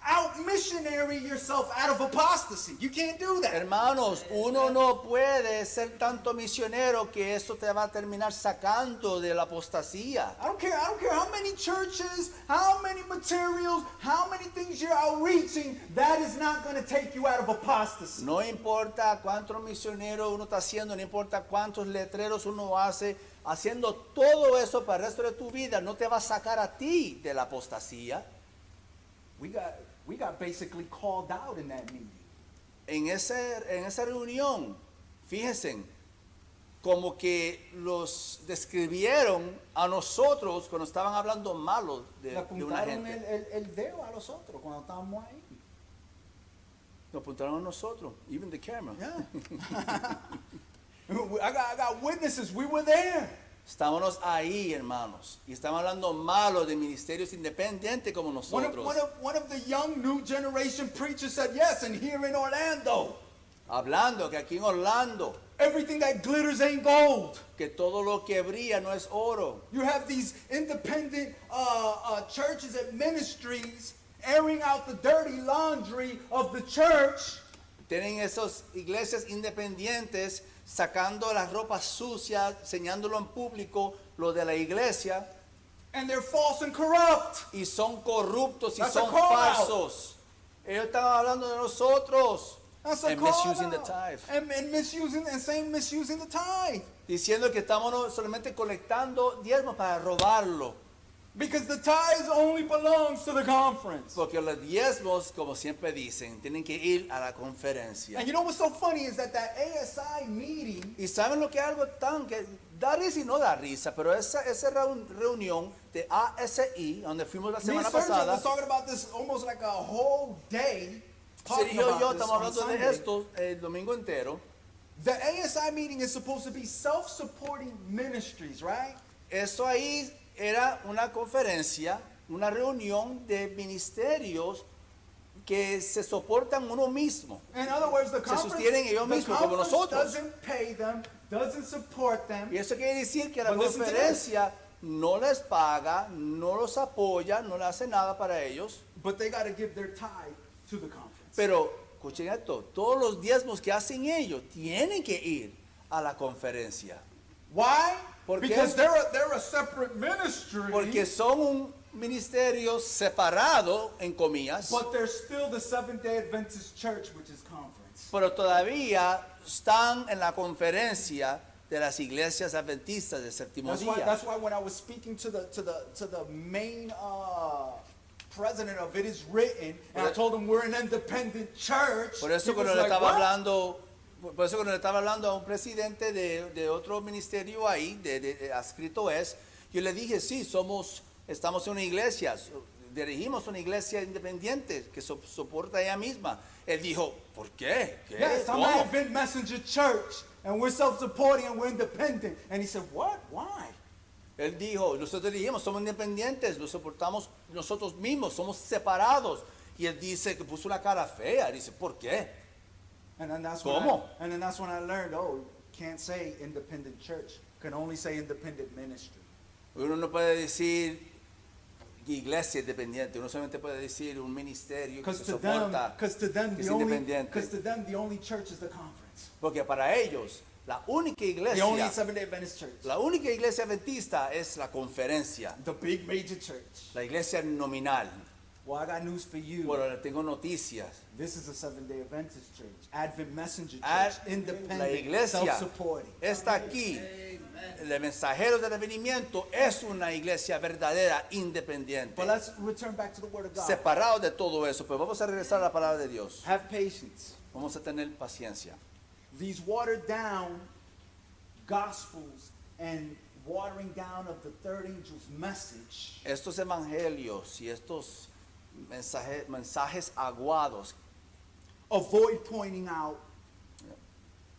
out missionary yourself out of apostasy. You can't do that. Hermanos, uno no puede ser tanto misionero que eso te va a terminar sacando de la apostasía. I don't care how many churches, how many materials, how many things you're outreaching, that is not going to take you out of apostasy. No importa cuántos misioneros uno está haciendo, no importa cuántos letreros uno hace, haciendo todo eso para el resto de tu vida, no te va a sacar a ti de la apostasía. We got basically called out in that meeting. En esa reunión, fíjense, como que los describieron a nosotros cuando estaban hablando malo Le de una apuntaron gente. el dedo a los otros cuando estábamos ahí. Nos apuntaron a nosotros, even the camera. Yeah. I got witnesses. We were there. Estábamos ahí, hermanos, y estaban hablando malo de ministerios independientes como nosotros. One of the young new generation preachers said, yes, and here in Orlando, Hablando que aquí en Orlando, everything that glitters ain't gold. que todo lo que brilla no es oro. You have these independent churches and ministries airing out the dirty laundry of the church. Tienen esas iglesias independientes sacando las ropas sucias, enseñándolo en público, lo de la iglesia, And they're false and corrupt. y son corruptos y That's a son call out. falsos. Ellos están hablando de nosotros That's a and call misusing the out. tithe. And misusing the tithe. Diciendo que estamos solamente colectando diezmos para robarlo. Because the tithe only belongs to the conference. Porque los diezmos, como siempre dicen, tienen que ir a la conferencia. And you know what's so funny is that ASI meeting, Y saben lo que es algo tan que da risa y no da risa, pero esa reunión de ASI, donde fuimos la me and semana Sergio pasada, was talking about this almost like a whole day. Talking Sergio y yo about this estamos on hablando de Sunday. esto el domingo entero. The ASI meeting is supposed to be self-supporting ministries, right? Eso ahí era una conferencia, una reunión de ministerios que se soportan uno mismo. In other words, the Se sostienen ellos mismos, como conference nosotros. doesn't pay them, doesn't support them. Y eso quiere decir que la But listen to conferencia no les paga, no los apoya, no le hace nada para ellos. But they got to give their tithe to the conference. Pero, escuchen esto, todos los diezmos que hacen ellos tienen que ir a la conferencia. Why? ¿Por qué? Because they're a separate ministry. Porque son ministerio separado, en comillas, but they're still the Seventh-day Adventist Church, which is conference. pero todavía están en la conferencia de las iglesias adventistas del séptimo día. That's why when I was speaking to the main president of It Is Written, and I told him we're an independent church, Por eso he was cuando le like, estaba "What?" hablando, por eso cuando le estaba hablando a un presidente de otro ministerio ahí, adscrito es, yo le dije, sí, estamos en una iglesia, dirigimos una iglesia independiente que soporta ella misma. Él dijo, ¿por qué? ¿Qué? Yes, I'm ¿Cómo? an Advent Messenger Church, and we're self-supporting and we're independent. And he said, what? Why? Él dijo, nosotros dijimos, somos independientes, nos soportamos nosotros mismos, somos separados. Y él dice que puso una cara fea, dice, ¿por qué? And then that's ¿Cómo? when I learned, can't say independent church, can only say independent ministry. Uno no puede decir iglesia independiente, uno solamente puede decir un ministerio que Because se to them, soporta, because to them que the es only, independiente. because to them the only church is the conference. Porque para ellos, la única The only iglesia, Seventh-day Adventist church. la única iglesia adventista es la conferencia, The big major church. la iglesia nominal. Well, I got news for you. Bueno, le tengo noticias. This is a Seventh-day Adventist church, Advent Messenger Ah, church, independent, La iglesia self-supporting. está aquí. El mensajero del advenimiento es una iglesia verdadera, independiente, But let's return back to the Word of God. separado de todo eso. Pero vamos a regresar a la palabra de Dios. Have patience. Vamos a tener paciencia. These watered down gospels and watering down of the third angel's message Estos evangelios y estos mensajes aguados avoid pointing out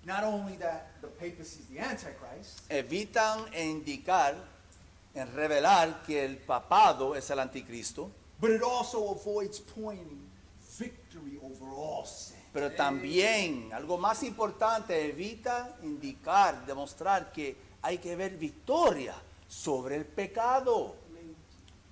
not only that the papacy is the Antichrist, evitan indicar, en revelar que el papado es el anticristo, but it also avoids pointing victory over all sin. pero también, algo más importante, evita indicar, demostrar que hay que ver victoria sobre el pecado.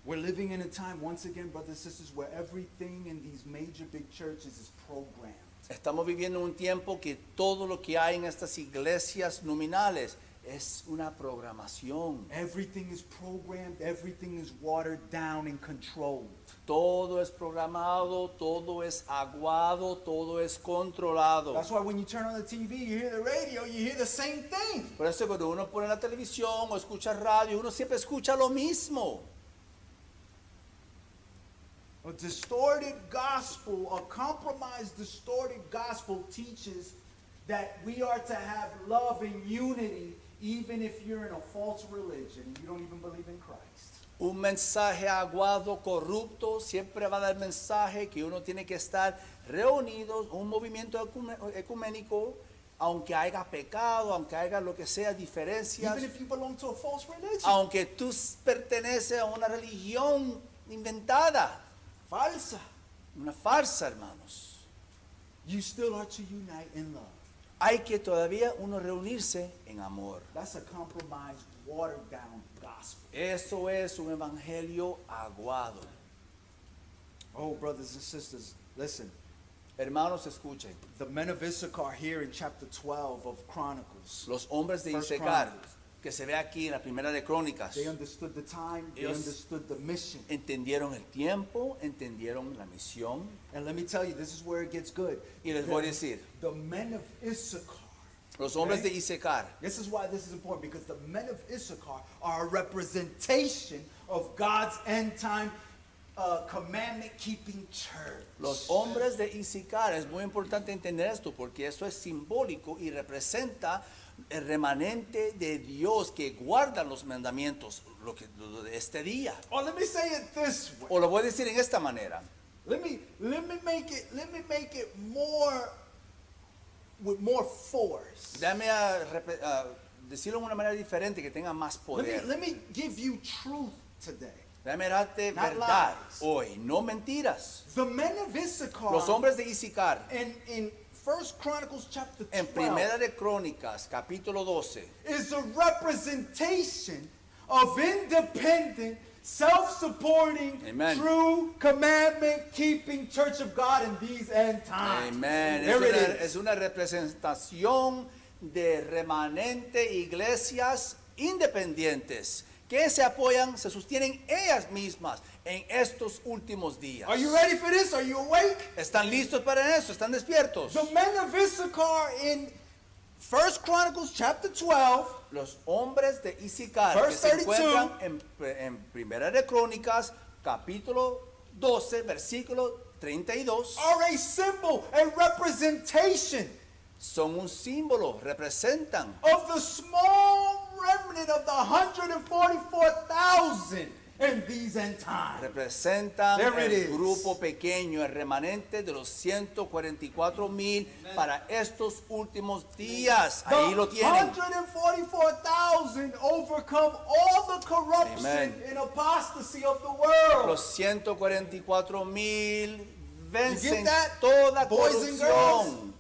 We're living in a time, once again, brothers and sisters, where everything in these major big churches is programmed. Estamos viviendo un tiempo que todo lo que hay en estas iglesias nominales es una programación. Everything is programmed, everything is watered down and controlled. Todo es programado, todo es aguado, todo es controlado. That's why when you turn on the TV, you hear the radio, you hear the same thing. Por eso cuando uno pone la televisión o escucha radio, uno siempre escucha lo mismo. A distorted gospel, a compromised, distorted gospel teaches that we are to have love and unity even if you're in a false religion and you don't even believe in Christ. Un mensaje aguado, corrupto, siempre va a dar mensaje que uno tiene que estar reunidos, un movimiento ecuménico, aunque haya pecado, aunque haya lo que sea, diferencias, Even if you belong to a false religion. aunque tú perteneces a una religión inventada, Falsa. una farsa, hermanos. You still are to unite in love. Hay que todavía uno reunirse en amor. That's a compromised, watered down gospel. Eso es un evangelio aguado. Oh, brothers and sisters, listen. Hermanos, escuchen. The men of Issachar here in chapter 12 of Chronicles, Los hombres de First Isecar, Chronicles. que se ve aquí en la primera de Crónicas, they understood the time, they Ellos- understood the mission. entendieron el tiempo, entendieron la misión. And let me tell you, this is where it gets good. Y les voy a decir, The men of Issachar, los hombres Okay. de Isecar, this is why this is important, because the men of Issachar are a representation of God's end time commandment keeping church. los hombres de Isecar, es muy importante entender esto porque eso es simbólico y representa el remanente de Dios que guarda los mandamientos lo de este día. Or let me say it this way. O lo voy a decir en esta manera. Let me make it more with more force. Déjame decirlo de una manera diferente que tenga más poder. Let me give you truth today. Déjame darte Not verdad lies. hoy, no mentiras. The men of Issachar Los hombres de Isecar, in First Chronicles chapter en 12 Primera de Crónicas, capítulo 12, is a representation of independent, self-supporting, Amen. true commandment-keeping Church of God in these end times. amén. There it is. Es una representación de remanente iglesias independientes que se apoyan, se sostienen ellas mismas en estos últimos días. Are you ready for this? Are you awake? ¿Están listos para eso? ¿Están despiertos? The men of Issachar in 1 Chronicles chapter 12, Los hombres de Isicar que Verse se 32. encuentran en Primera de Crónicas, capítulo 12, versículo 32, are a symbol, a representation son un símbolo, representan of the small remnant of the 144,000 in these end times. representan There it el is. grupo pequeño, el remanente de los 144,000 para estos últimos días. The Ahí lo tienen. 144,000 overcome all the corruption Amen. and apostasy of the world. Los 144,000 vencen that, toda boys and corrupción.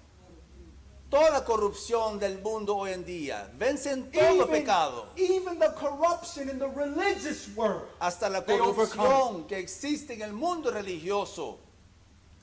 Toda corrupción del mundo hoy en día. Vencen todo pecado. Even the corruption in the religious world. Hasta la They overcome corrupción que existe en el mundo religioso.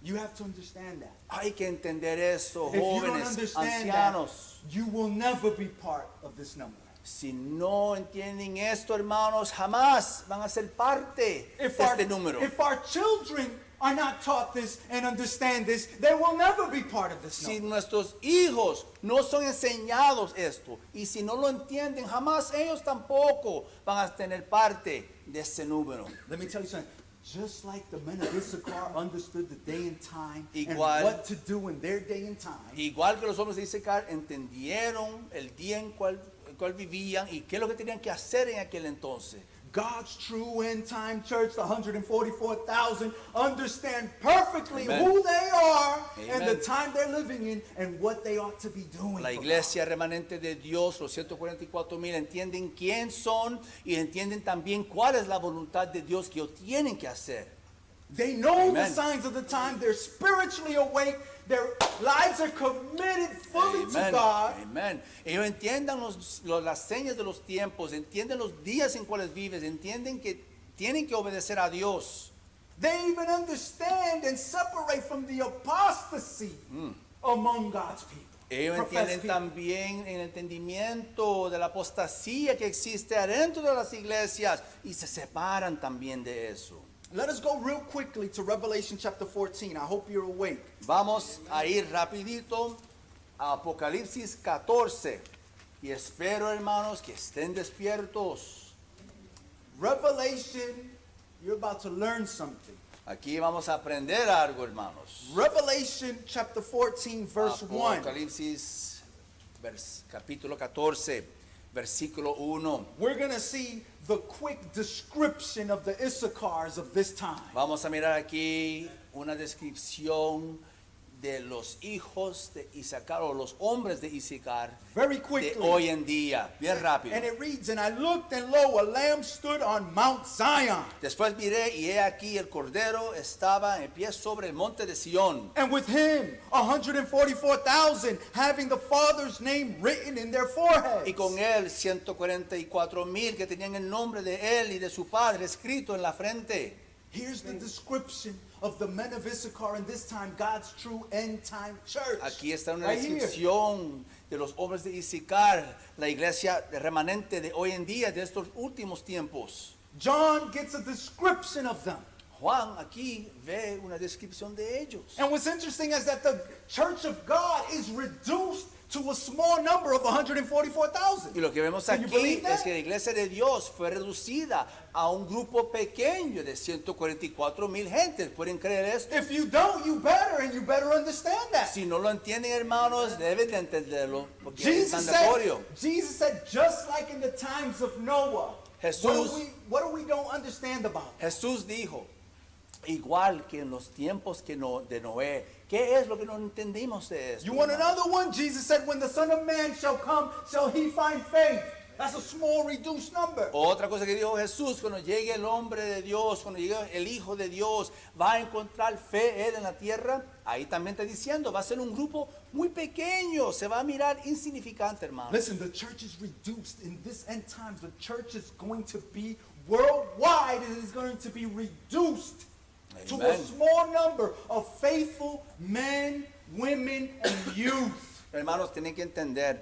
You have to understand that. Hay que entender eso, If you don't jóvenes, understand ancianos. that, you will never be part of this number. Si no entienden esto, hermanos, jamás van a ser parte de If our, este número. if our children are not taught this and understand this, they will never be part of this Si number. nuestros hijos no son enseñados esto, y si no lo entienden, jamás ellos tampoco van a tener parte de ese número. Let me tell you something. Just like the men of Issachar understood the day and time Igual. and what to do in their day and time, Igual que los hombres de Isaacar entendieron el día en cual vivían y qué es lo que tenían que hacer en aquel entonces. God's true end time church, the 144,000, understand perfectly Amen. who they are and the Amen. time they're living in and what they ought to be doing. La for God. iglesia remanente de Dios, los 144,000, entienden quién son y entienden también cuál es la voluntad de Dios que ellos tienen que hacer. They know the Amen. signs of the time. They're spiritually awake. Their lives are committed fully to Amén, God. amén. Ellos entiendan las señas de los tiempos, entienden los días en cuales vives, entienden que tienen que obedecer a Dios. They even understand and separate from the apostasy among God's people. Ellos Professed entienden people. también el entendimiento de la apostasía que existe adentro de las iglesias y se separan también de eso. Let us go real quickly to Revelation chapter 14. I hope you're awake. Vamos a ir rapidito a Apocalipsis 14 y espero, hermanos, que estén despiertos. Revelation, you're about to learn something. Aquí vamos a aprender algo, hermanos. Revelation chapter 14, verse 1. Apocalipsis capítulo 14, versículo 1. We're going to see the quick description of the Issachars of this time. Vamos a mirar aquí una descripción de los hijos de Isaacar o los hombres de Isaacar Very de quickly. hoy en día. Bien rápido. And it reads, and I looked, and lo, a lamb stood on Mount Zion, Después miré y he aquí el cordero estaba en pie sobre el monte de Sión. and with him 144,000, having the Father's name written in their foreheads. Y con él 144,000 que tenían el nombre de él y de su padre escrito en la frente. Here's the description of the men of Issachar in this time, God's true end time church. Aquí está una Right here. descripción de los hombres de Isaacar, la iglesia remanente de hoy en día, de estos últimos tiempos. John gets a description of them. Juan aquí ve una descripción de ellos. And what's interesting is that the church of God is reduced to a small number of 144,000. Y lo que vemos Can you aquí believe that? es que la iglesia de Dios fue reducida a un grupo pequeño de 144,000 gentes. ¿Pueden creer esto? If you don't, you better, and you better understand that. Si no lo entienden, hermanos, deben de entenderlo, porque es Jesus mandatorio. said, just like in the times of Noah, Jesús- what do we don't understand about? Jesús dijo, igual que en los tiempos de Noé, ¿qué es lo que no entendimos de esto? You want hermanos? another one? Jesus said, when the Son of Man shall come, shall he find faith? That's a small, reduced number. Otra cosa que dijo Jesús, cuando llegue el hombre de Dios, cuando llegue el Hijo de Dios, va a encontrar fe él en la tierra. Ahí también está diciendo, va a ser un grupo muy pequeño, se va a mirar insignificante, hermano. Listen, the church is reduced. In this end times, the church is going to be worldwide. It is going to be reduced to a Amen. small number of faithful men, women, and youth. Hermanos, tienen que entender,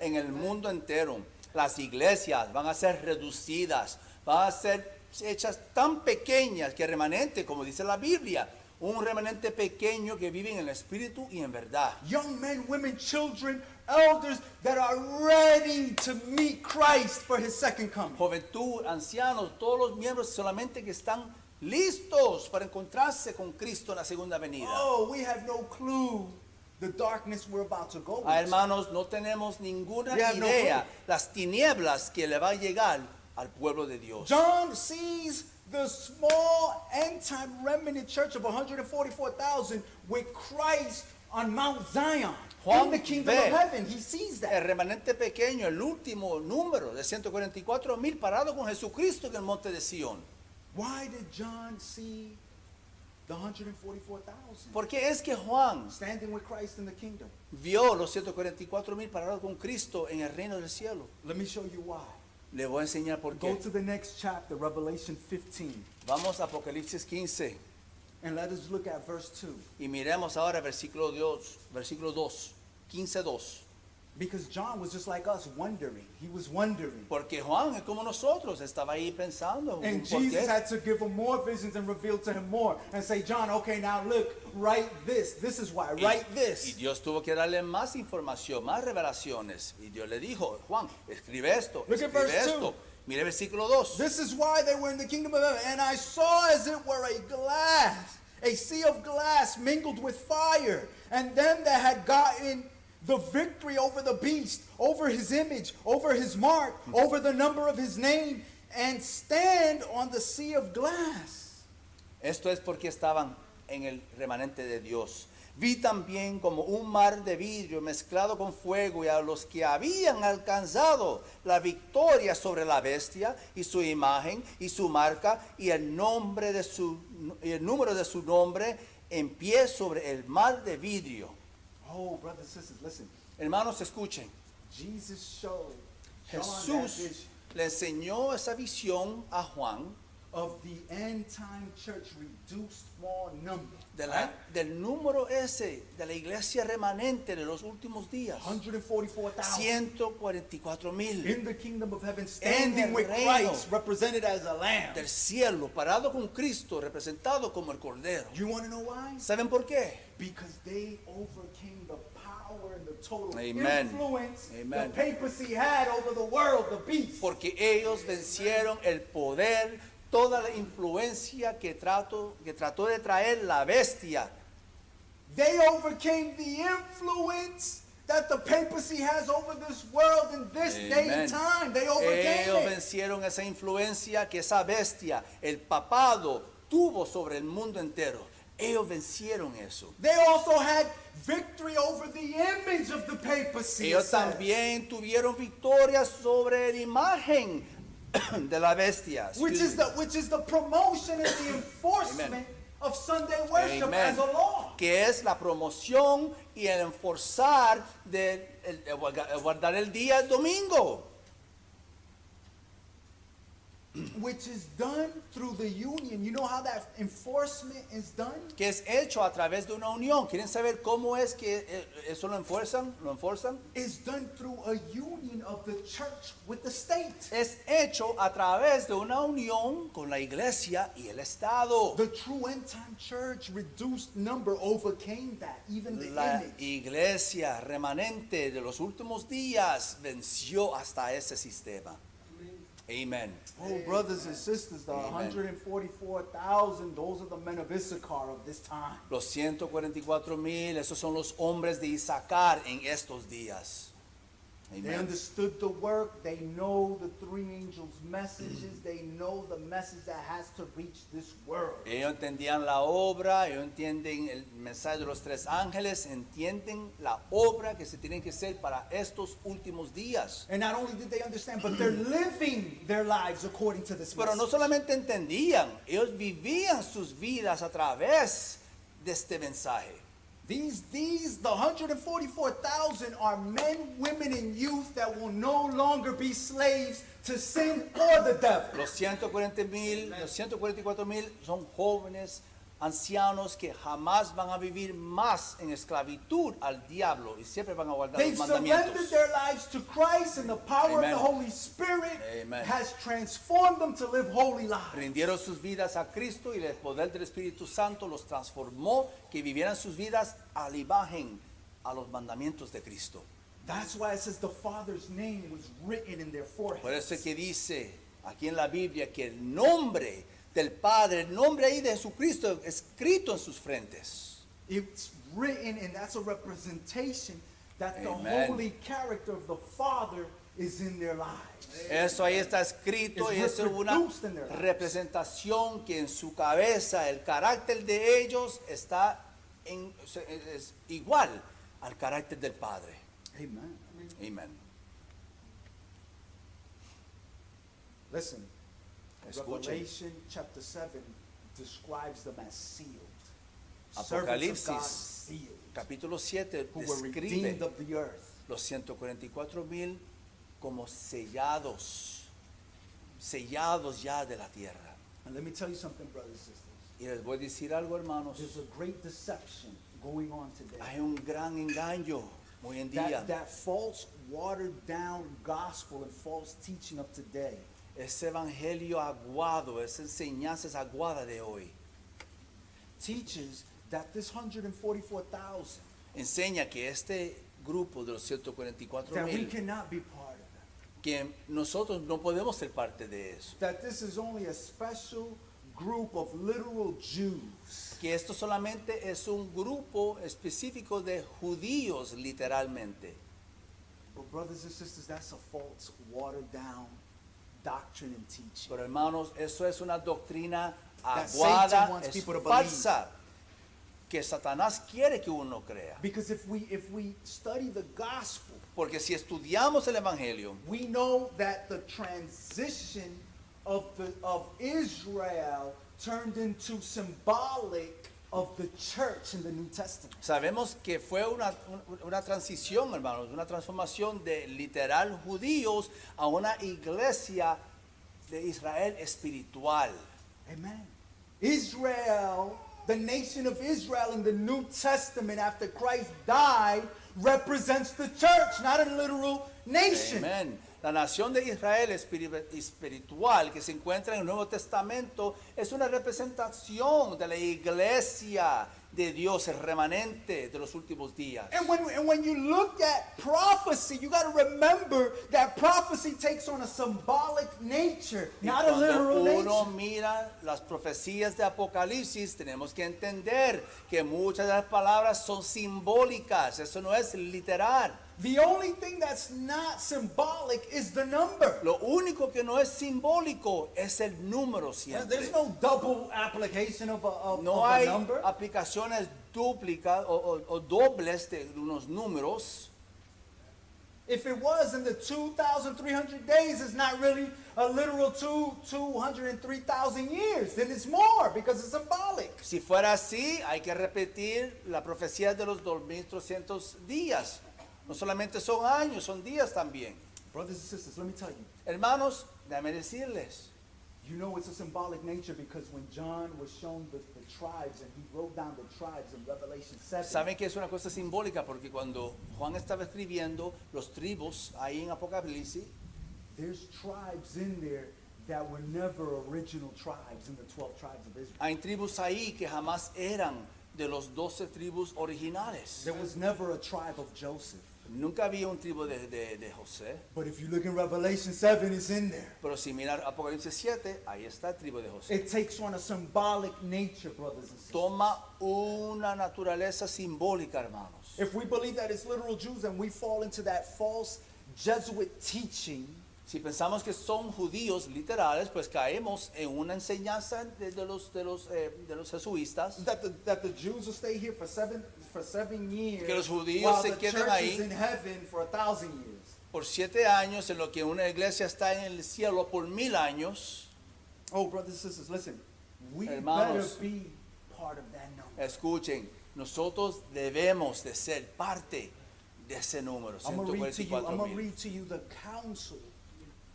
en el mundo entero, Las iglesias van a ser reducidas, van a ser hechas tan pequeñas que el remanente, como dice la Biblia, un remanente pequeño que vive en el espíritu y en verdad. Young men, women, children, elders that are ready to meet Christ for his second coming. Juventud, ancianos, todos los miembros solamente que están listos para encontrarse con Cristo en la segunda venida. Oh, we have no clue the darkness we're about to go into. Hermanos, no tenemos ninguna We have no idea las tinieblas que le va a llegar al pueblo de Dios. John sees the small end-time remnant church of 144,000 with Christ on Mount Zion. Juan in the kingdom ve of heaven. He sees that. El remanente pequeño, el último número de 144,000 parado con Jesucristo en el monte de Sión. Why did John see the 144,000 ¿Por qué es que Juan standing with Christ in the kingdom? vio los 144,000 parados con Cristo en el reino del cielo? Let me show you why. Le voy a enseñar por Go qué. to the next chapter, Revelation 15, Vamos a Apocalipsis 15 and let us look at verse 2. y miremos ahora versículo 2, 15:2. Because John was just like us, wondering. He was wondering. Porque Juan es como nosotros, estaba ahí pensando. And ¿por Jesus qué? had to give him more visions and reveal to him more. And say, John, okay, now look, write this. This is why. Write Y this. Dios tuvo que darle más información, más revelaciones. Y Dios le dijo, Juan, escribe esto, Look at escribe verse esto. 2. Mire versículo 2. This is why they were in the kingdom of heaven. And I saw as it were a sea of glass mingled with fire. And them that had gotten the victory over the beast, over his image, over his mark, over the number of his name, and stand on the sea of glass. Esto es porque estaban en el remanente de Dios. Vi también como un mar de vidrio mezclado con fuego, y a los que habían alcanzado la victoria sobre la bestia y su imagen y su marca y el número de su nombre en pie sobre el mar de vidrio. Oh, brothers and sisters, listen. Hermanos, escuchen. Jesus showed John that Jesús vision le enseñó esa visión a Juan of the end time church reduced small number. del número ese de la iglesia remanente de los últimos días. 144,000 144,000 in the kingdom of heaven, standing el with reino Christ, represented as a lamb. del cielo, parado con Cristo, representado como el Cordero. You want to know why? ¿Saben por qué? Because they overcame the power and the total Amen. influence Amen. the papacy had over the world, the beast. Porque ellos vencieron el poder, toda la influencia que trató de traer la bestia. They overcame the influence that the papacy has over this world in this day Amen. and time. They overcame Ellos it. vencieron esa influencia que esa bestia, el papado, tuvo sobre el mundo entero. Ellos vencieron eso. They also had victory over the image of the papacy. it Ellos says. también tuvieron victoria sobre la imagen de la bestia. Which is the promotion and the enforcement Amen. of Sunday worship Amen. as a law. Que es la promoción y el enforzar de guardar el día domingo. Which is done through the union. You know how that enforcement is done? Que es hecho a través de una unión. ¿Quieren saber cómo es que eso lo enforzan? It's done through a union of the church with the state. Es hecho a través de una unión con la iglesia y el Estado. The true end time church reduced number overcame that, even the La image. iglesia remanente de los últimos días venció hasta ese sistema. Amen. Oh, brothers and sisters, the Amen. 144,000, those are the men of Issachar of this time. Los 144,000, esos son los hombres de Isaacar en estos días. They Amen. understood the work. They know the three angels' messages. They know the message that has to reach this world. Ellos entendían la obra, ellos entienden el mensaje de los tres ángeles, entienden la obra que se tiene que hacer para estos últimos días. And not only did they understand, but they're living their lives according to this Pero no message. solamente entendían, ellos vivían sus vidas a través de este mensaje. The 144,000 are men, women, and youth that will no longer be slaves to sin or the devil. Los 144,000 son jóvenes, ancianos que jamás van a vivir más en esclavitud al diablo y siempre van a guardar They've los surrendered mandamientos. their lives to Christ, and the power Amen. of the Holy Spirit Amen. has transformed them to live holy lives. Rindieron sus vidas a Cristo y el poder del Espíritu Santo los transformó que vivieran sus vidas a la imagen, a los mandamientos de Cristo. That's why it says the Father's name was written in their forehead. Por eso es que dice aquí en la Biblia que el nombre del Padre, el nombre ahí de Jesucristo escrito en sus frentes. It's written, and that's a representation that the Amen. holy character of the Father is in their lives. Eso ahí está escrito y It's eso es una reproduced in their lives. representación que en su cabeza el carácter de ellos está es igual al carácter del Padre. Amen. Amén. Listen, Escuchen. Revelation chapter 7 describes them as sealed. Servants of God Apocalipsis sealed, capítulo 7 who were describe redeemed of the earth. los 144,000 como sellados ya de la tierra. And let me tell you something, brothers and sisters. Y les voy a decir algo, hermanos. There's a great deception going on today. Hay un gran engaño hoy en día. That false, watered down gospel and false teaching of today Ese evangelio aguado, esa enseñanza es aguada de hoy. teaches that this 144,000, Enseña que este grupo de los that we 144,000, cannot be part of that. que nosotros no podemos ser parte de eso. That this is only a special group of literal Jews. Que esto solamente es un grupo específico de judíos, literalmente. But brothers and sisters, that's a false, watered down doctrine and teaching. Pero hermanos, eso es una doctrina That aguada, Satan wants es people to falsa, que Satanás quiere que uno crea. Because if we study the gospel, Porque si estudiamos el evangelio, we know that the transition of Israel turned into symbolic of the church in the New Testament. sabemos que fue una transición, hermanos, una transformación de literal judíos a una iglesia de Israel espiritual. Amen. Israel, the nation of Israel in the New Testament after Christ died, represents the church, not a literal nation. Amén. La nación de Israel espiritual que se encuentra en el Nuevo Testamento es una representación de la iglesia de Dios, el remanente de los últimos días. And when you look at prophecy, you got to remember that prophecy takes on a symbolic nature, Y not a literal cuando uno nature. mira las profecías de Apocalipsis, tenemos que entender que muchas de las palabras son simbólicas, eso no es literal. The only thing that's not symbolic is the number. Lo único que no es simbólico es el número siempre. There's no double application of No a hay number. aplicaciones dúplicas o dobles de unos números. If it was in the 2,300 days, it's not really a literal 203,000 years. Then it's more because it's symbolic. Si fuera así, hay que repetir la profecía de los 2300 días. No solamente son años, son días también. Brothers and sisters, let me tell you. Hermanos, déjame decirles, You know it's a symbolic nature because when John was shown the tribes and he wrote down the tribes in Revelation 7, saben que es una cosa simbólica porque cuando Juan estaba escribiendo los tribus ahí en Apocalipsis, there's tribes in there that were never original tribes in the 12 tribes of Israel. hay tribus ahí que jamás eran de los 12 tribus originales. There was never a tribe of Joseph. Nunca había un tribu de José. But if you look in Revelation 7, it's in there. Pero si mirar Apocalipsis 7, ahí está el tribu de José. It takes on a symbolic nature, brothers and sisters. Toma una naturaleza simbólica, hermanos. If we believe that it's literal Jews and we fall into that false Jesuit teaching, Si pensamos que son judíos literales, pues caemos en una enseñanza de los jesuitas. that the Jews will stay here for seven years, Que los judíos while se the queden church ahí. is in heaven for 1,000 years. Por 7 años, en lo que una iglesia está en el cielo por 1000 años. Oh, brothers and sisters, listen. We Hermanos. better be part of that number. Escuchen, nosotros debemos de ser parte de ese número, I'm going to 144,000. read to you the counsel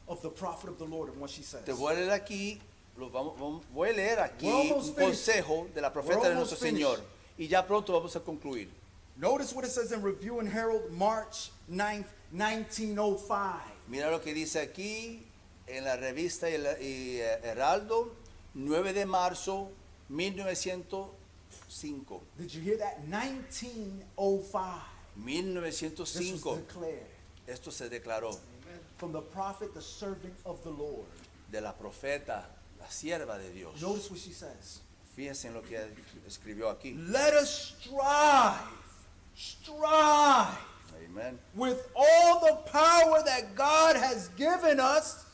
of the prophet of the Lord and what she says. Te voy a leer aquí Voy a leer aquí We're almost un finished. consejo de la We're profeta de almost nuestro finished. Señor. Y ya pronto vamos a concluir. Notice what it says in Review and Herald, March 9th, 1905. Mira lo que dice aquí en la revista Heraldo, 9 de marzo 1905. Did you hear that? 1905. This was 1905. declared Esto se declaró from the prophet, the servant of the Lord. de la profeta, la sierva de Dios. Notice what she says. Fíjense en lo que escribió aquí. Let us strive Amén. with all the power that God has given us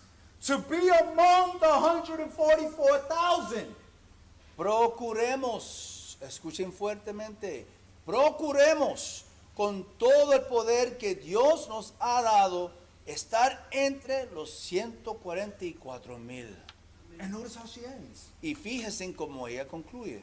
to be among the 144,000. Procuremos, escuchen fuertemente, procuremos con todo el poder que Dios nos ha dado estar entre los 144,000. And notice how she ends. Y fíjense cómo ella concluye.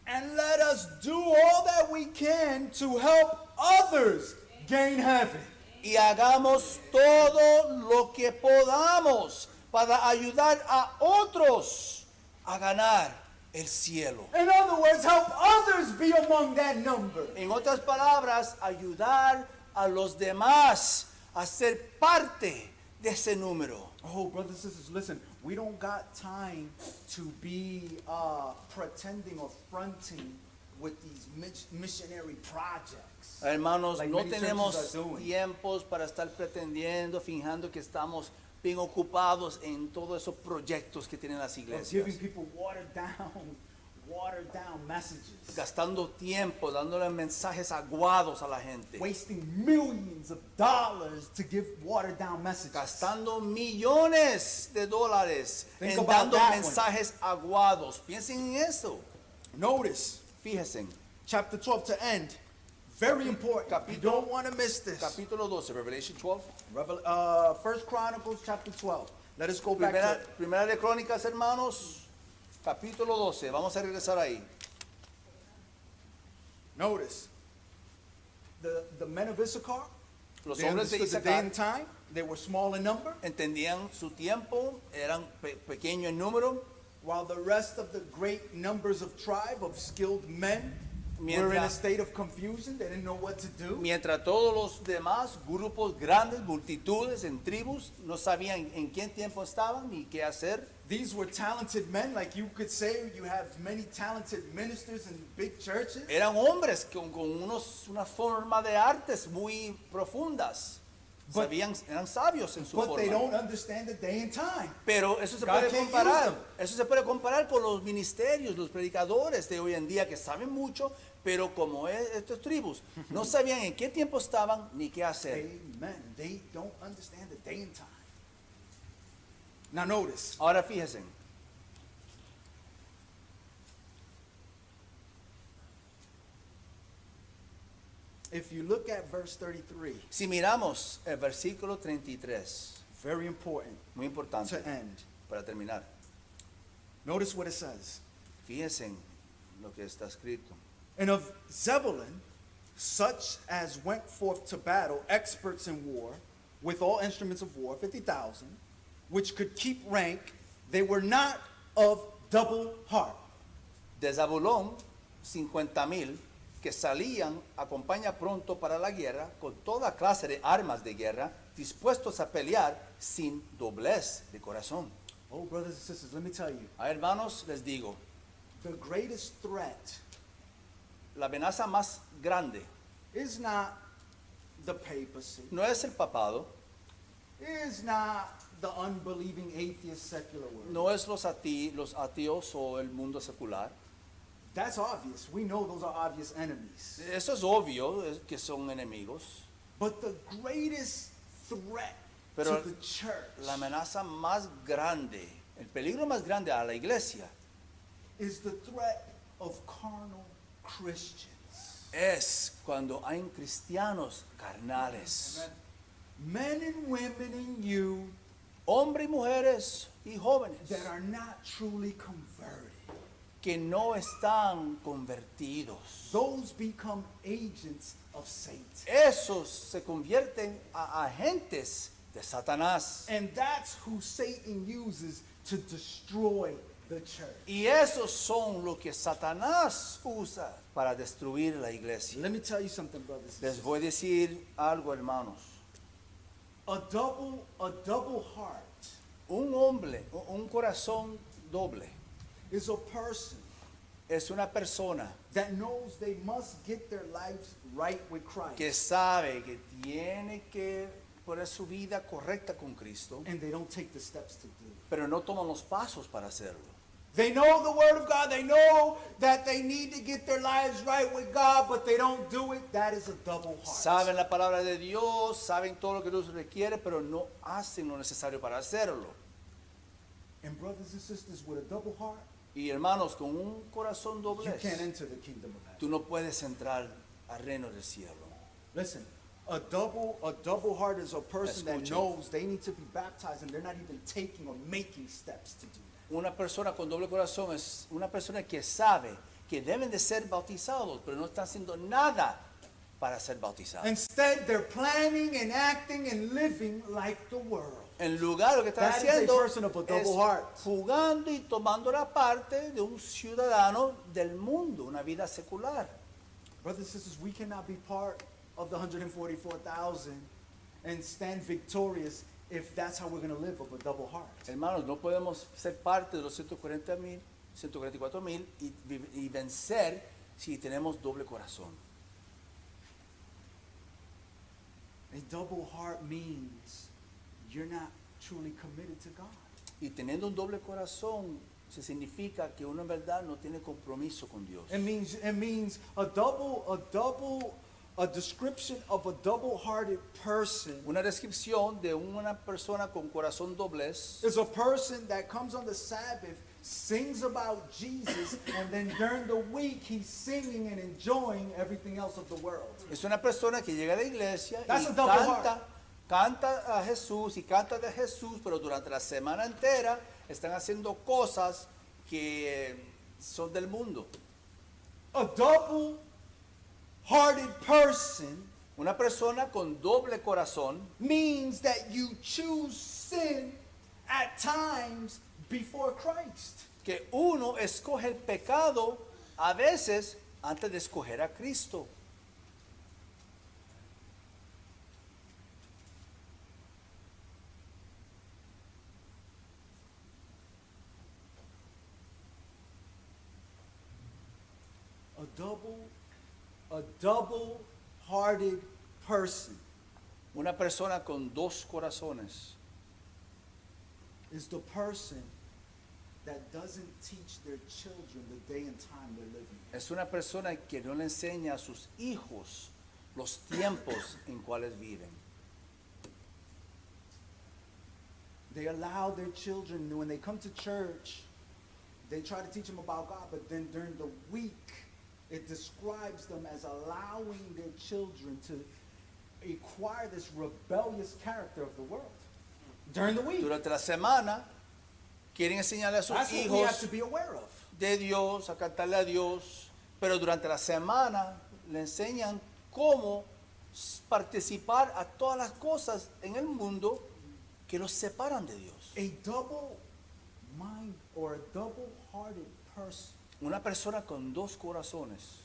And let us do all that we can to help others gain heaven. Y hagamos todo lo que podamos para ayudar a otros a ganar el cielo. In other words, help others be among that number. En otras palabras, ayudar a los demás a ser parte de ese número. Oh, brothers and sisters, listen, we don't got time to be pretending or fronting with these missionary projects. Hermanos, Like no many churches tenemos are doing. tiempos para estar pretendiendo, fingiendo que estamos bien ocupados en todos esos proyectos que tienen las Of iglesias. giving people watered down messages. Gastando tiempo, dándole mensajes aguados a la gente. Wasting millions of dollars to give watered down messages. Gastando millones de dólares Think en about dando that one. mensajes aguados. Piensen en eso. Notice, Fíjense. chapter 12 to end. Very important. You Capítulo- don't want to miss this. Capítulo 12, Revelation 12. First Chronicles chapter 12. Let us go back Primera de Crónicas, hermanos. Capítulo 12. Vamos a regresar ahí. Notice, the men of Issachar, Los they hombres de understood the day Isaacar and time. They were small in number, entendían su tiempo, eran pequeños en número, while the rest of the great numbers of tribe of skilled men were in a Mientras- state of confusion. They didn't know what to do. mientras todos los demás grupos grandes, multitudes en tribus, no sabían en qué tiempo estaban ni qué hacer. These were talented men, like you could say you have many talented ministers in big churches. Eran hombres con una forma de artes muy profundas. But- Eran sabios en su But they forma. don't understand the day and time. Pero eso se God puede can't use comparar. them. Eso se puede comparar con los ministerios, los predicadores de hoy en día que saben mucho, pero como estas tribus no sabían en qué tiempo estaban ni qué hacer. Amen. They don't understand the day and time. Now notice, Ahora fíjense, if you look at verse 33, si miramos el versículo 33, very important muy importante to end. para terminar. Notice what it says. Fíjense lo que está escrito. And of Zebulun, such as went forth to battle, experts in war, with all instruments of war, 50,000, which could keep rank, they were not of double heart. De Zabulón, 50,000 que salían acompaña pronto para la guerra con toda clase de armas de guerra, dispuestos a pelear sin doblez de corazón. Oh, brothers and sisters, let me tell you, Hermanos, les digo, the greatest threat la amenaza más grande is not the papacy, no es el papado, is not the unbelieving atheist secular world. no es los ateos o el mundo secular. That's obvious. We know those are obvious enemies. Eso es obvio que son enemigos, But the greatest threat Pero to the church la amenaza más grande, el peligro más grande a la iglesia is the threat of carnal Christians. es cuando hay cristianos carnales, Men and women in you hombres y mujeres y jóvenes that are not truly converted. que no están convertidos. Those become agents of Satan. Esos se convierten a agentes de Satanás. And that's who Satan uses to destroy the church. Y esos son lo que Satanás usa para destruir la iglesia. Let me tell you something, brothers. and Les sisters. voy a decir algo, hermanos. A double heart Un corazón doble is a person es una persona that knows they must get their lives right with Christ. que sabe que tiene que poner su vida correcta con Cristo, And they don't take the steps to do it. pero no toman los pasos para hacerlo. They know the word of God. They know that they need to get their lives right with God, but they don't do it. That is a double heart. Saben la palabra de Dios, saben todo lo que Dios requiere, pero no hacen lo necesario para hacerlo. And brothers and sisters, with a double heart, Y hermanos, con un corazón you doble, can't enter the kingdom of heaven. tú no puedes entrar al reino del cielo. Listen, a double heart is a person that Escuchen. knows they need to be baptized and they're not even taking or making steps to do that. Una persona con doble corazón es una persona que sabe que deben de ser bautizados, pero no está haciendo nada para ser bautizados. Instead, they're planning and acting and living like the world. En lugar lo que están That is a haciendo person of a double es heart. jugando y tomando la parte de un ciudadano del mundo, una vida secular. Brothers and sisters, we cannot be part of the 144,000 and stand victorious if that's how we're going to live with a double heart. Hermanos, no podemos ser parte de los 140,000, 144,000 y vencer si tenemos doble corazón. A double heart means you're not truly committed to God. Y teniendo un doble corazón, se significa que uno en verdad no tiene compromiso con Dios. It means a description of a double-hearted person Una descripción de una persona con corazón doblez is a person that comes on the Sabbath, sings about Jesus, and then during the week he's singing and enjoying everything else of the world. es una persona que llega a la iglesia That's y a double heart. canta a Jesús y canta de Jesús, pero durante la semana entera están haciendo cosas que son del mundo. A double-hearted person Una persona con doble corazón means that you choose sin at times before Christ. que uno escoge el pecado a veces antes de escoger a Cristo. A double-hearted person Una persona con dos corazones is the person that doesn't teach their children the day and time they're living. es una persona que no le enseña a sus hijos los tiempos en cuales viven. They allow their children, when they come to church, they try to teach them about God, but then during the week, it describes them as allowing their children to acquire this rebellious character of the world. During the week. Durante la semana quieren enseñarle a sus That's what we have hijos to be aware of. de Dios, a cantarle a Dios, pero durante la semana le enseñan cómo participar a todas las cosas en el mundo que los separan de Dios. A double mind or a double-hearted person Una persona con dos corazones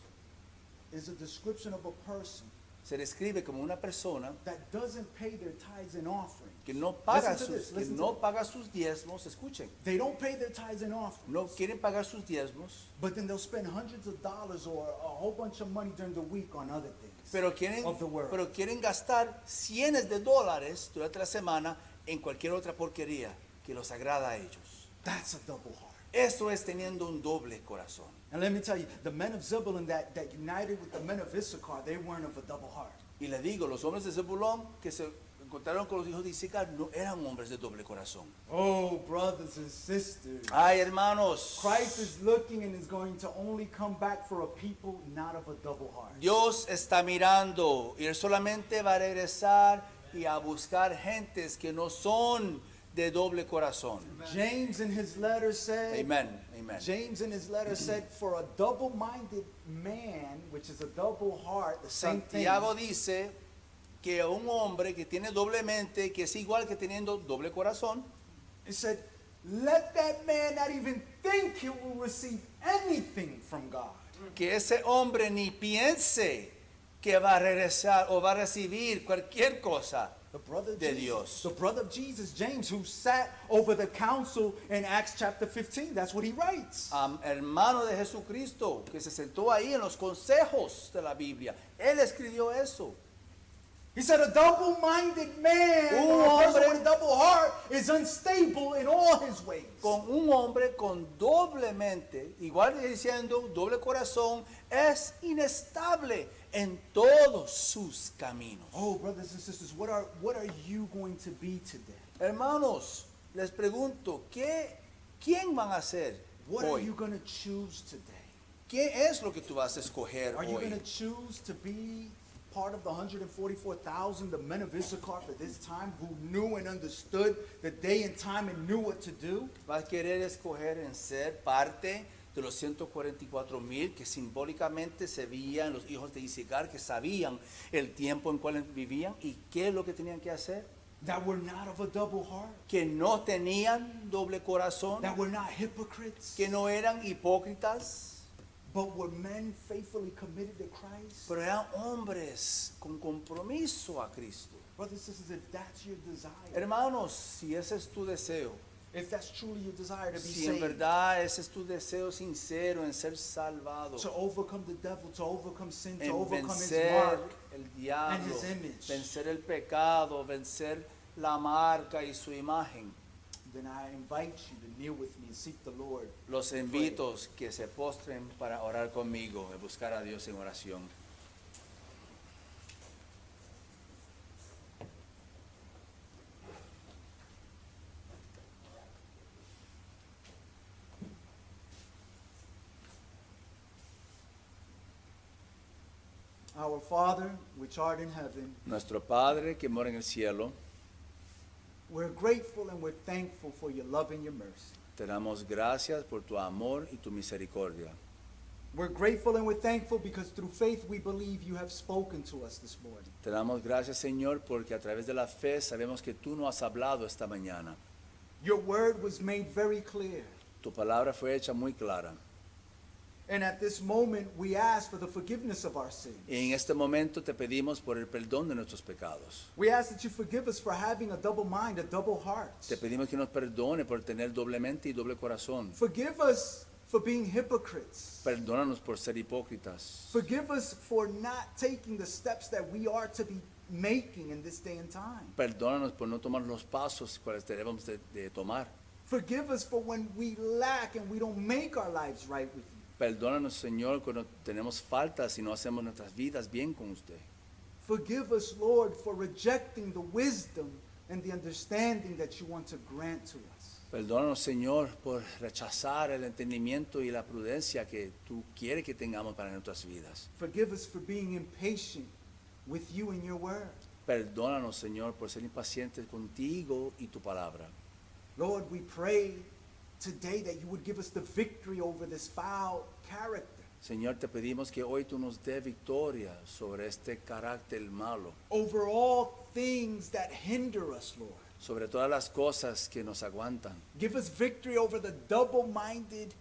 is a description of a person se describe como una persona that doesn't pay their tithes and offerings. que no paga Listen to this, sus, que listen to no this. paga sus diezmos, escuchen, They don't pay their tithes and offerings. no quieren pagar sus diezmos, But then they'll spend hundreds of dollars or a whole bunch of money during the week on other things pero quieren, of the world. pero quieren gastar cientos de dólares durante la semana en cualquier otra porquería que los agrada a ellos. That's a double heart. Eso es teniendo un doble corazón. And let me tell you, the men of Zebulun that united with the men of Issachar, they weren't of a double heart. Y le digo, los hombres de Zebulón que se encontraron con los hijos de Isaacar no eran hombres de doble corazón. Oh, brothers and sisters. Ay, hermanos, Christ is looking and is going to only come back for a people not of a double heart. Dios está mirando y Él solamente va a regresar y a buscar gentes que no son de doble corazón. James in his letter said, Amen, amen. James in his letter said, for a double-minded man, which is a double heart, the same thing. Santiago dice que un hombre que tiene doble mente, que es igual que teniendo doble corazón, It said, let that man not even think he will receive anything from God. Que ese hombre ni piense que va a regresar o va a recibir cualquier cosa The brother of de Jesus, Dios. the brother of Jesus, James, who sat over the council in Acts chapter 15, that's what he writes. Hermano de Jesucristo que se sentó ahí en los consejos de la Biblia. Él escribió eso. He said a double-minded man, or a person with a double heart, is unstable in all his ways. Con un hombre con doblemente, igual que diciendo, doble corazón, es inestable en todos sus caminos. Oh, brothers and sisters, what are you going to be today? Hermanos, les pregunto, ¿quién van a ser What are hoy? you going to choose today? ¿Qué es lo que tú vas a escoger Are you hoy? going to choose to be part of the 144,000, the men of Issachar for this time, who knew and understood the day and time and knew what to do? ¿Vas a querer escoger en ser parte de los 144,000 que simbólicamente se veían los hijos de Isaacar, que sabían el tiempo en cual vivían y qué es lo que tenían que hacer? That were not of a double heart, Que no tenían doble corazón, that were not hypocrites, que no eran hipócritas, but were men faithfully committed to Christ. pero eran hombres con compromiso a Cristo. Brothers and sisters, if that's your desire, Hermanos, si ese es tu deseo, if that's truly your desire to be si en saved, verdad ese es tu deseo sincero en ser salvado, to overcome the devil, to overcome sin, to en overcome his vencer mark, el diablo, his image. vencer el pecado, vencer la marca y su imagen, then I invite you to kneel with me and seek the Lord. los invito que se postren para orar conmigo y buscar a Dios en oración. Our Father, which art in heaven, Nuestro Padre que mora en el cielo, we're grateful and we're thankful for your love and your mercy. te damos gracias por tu amor y tu misericordia. We're grateful and we're thankful because through faith we believe you have spoken to us this morning. Te damos gracias, Señor, porque a través de la fe sabemos que tú nos has hablado esta mañana. Your word was made very clear. Tu palabra fue hecha muy clara. And at this moment we ask for the forgiveness of our sins. Y en este momento te pedimos por el perdón de nuestros pecados. We ask that you forgive us for having a double mind, a double heart. Te pedimos que nos perdone por tener doblemente y doble corazón. Forgive us for being hypocrites. Perdónanos por ser hipócritas. Forgive us for not taking the steps that we are to be making in this day and time. Perdónanos por no tomar los pasos cuales debemos de tomar. Forgive us for when we lack and we don't make our lives right with you. Perdónanos, Señor, cuando tenemos faltas y no hacemos nuestras vidas bien con usted. Forgive us, Lord, for rejecting the wisdom and the understanding that you want to grant to us. Perdónanos, Señor, por rechazar el entendimiento y la prudencia que tú quieres que tengamos para nuestras vidas. Forgive us for being impatient with you and your word. Perdónanos, Señor, por ser impacientes contigo y tu palabra. Lord, we pray today that you would give us the victory over this foul character, Señor, te pedimos que hoy tú nos dé victoria sobre este carácter malo, over all things that hinder us, Lord. sobre todas las cosas que nos aguantan. Give us victory over the double-minded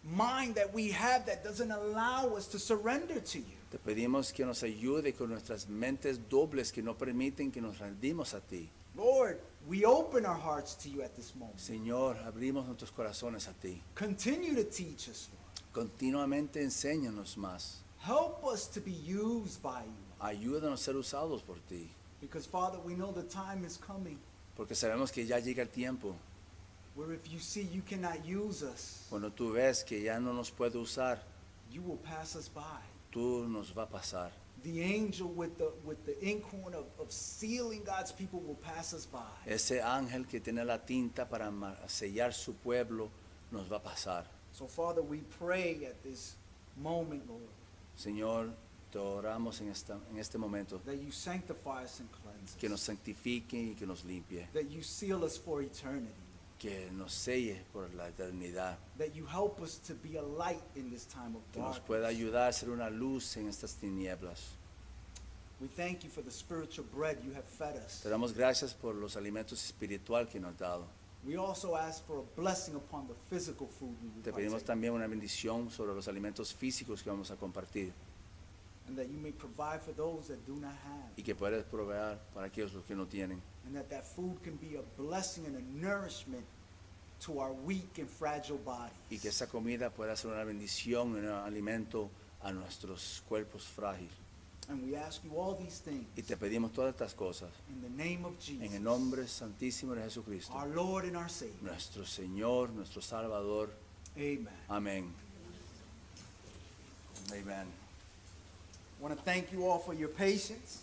mind that we have that doesn't allow us to surrender to you. Te pedimos que nos ayude con nuestras mentes dobles que no permiten que nos rendimos a ti. Lord, we open our hearts to you at this moment. Señor, abrimos nuestros corazones a ti. Continue to teach us, Lord. Continuamente enséñanos más. Help us to be used by you. Ayúdanos a ser usados por ti. Because, Father, we know the time is coming Porque sabemos que ya llega el tiempo where if you see you cannot use us, cuando tú ves que ya no nos puede usar, you will pass us by. tú nos va a pasar. The angel with the inkhorn of sealing God's people will pass us by. Ese ángel que tiene la tinta para sellar su pueblo nos va a pasar. So, Father, we pray at this moment, Lord, Señor, te oramos en este momento that you sanctify us and cleanse que nos us, santifique y que nos limpie, that you seal us for eternity, que nos selle por la eternidad, that you help us to be a light in this time of que nos pueda darkness. ayudar a ser una luz en estas tinieblas. We thank you for the spiritual bread you have fed us. Te damos gracias por los alimentos espirituales que nos has dado. We also ask for a blessing upon the physical food we Te will pedimos partake, también una bendición sobre los alimentos físicos que vamos a compartir and that you may provide for those that do not have, y que puedas proveer para aquellos los que no tienen. and that that food can be a blessing and a nourishment to our weak and fragile bodies. Y que esa comida pueda ser una bendición, un alimento a nuestros cuerpos frágiles. And we ask you all these things Y te pedimos todas estas cosas in the name of en Jesus, el nombre santísimo de Jesucristo, our Lord and our Savior. nuestro Señor, nuestro Salvador. Amen. Amén. Amen. I want to thank you all for your patience.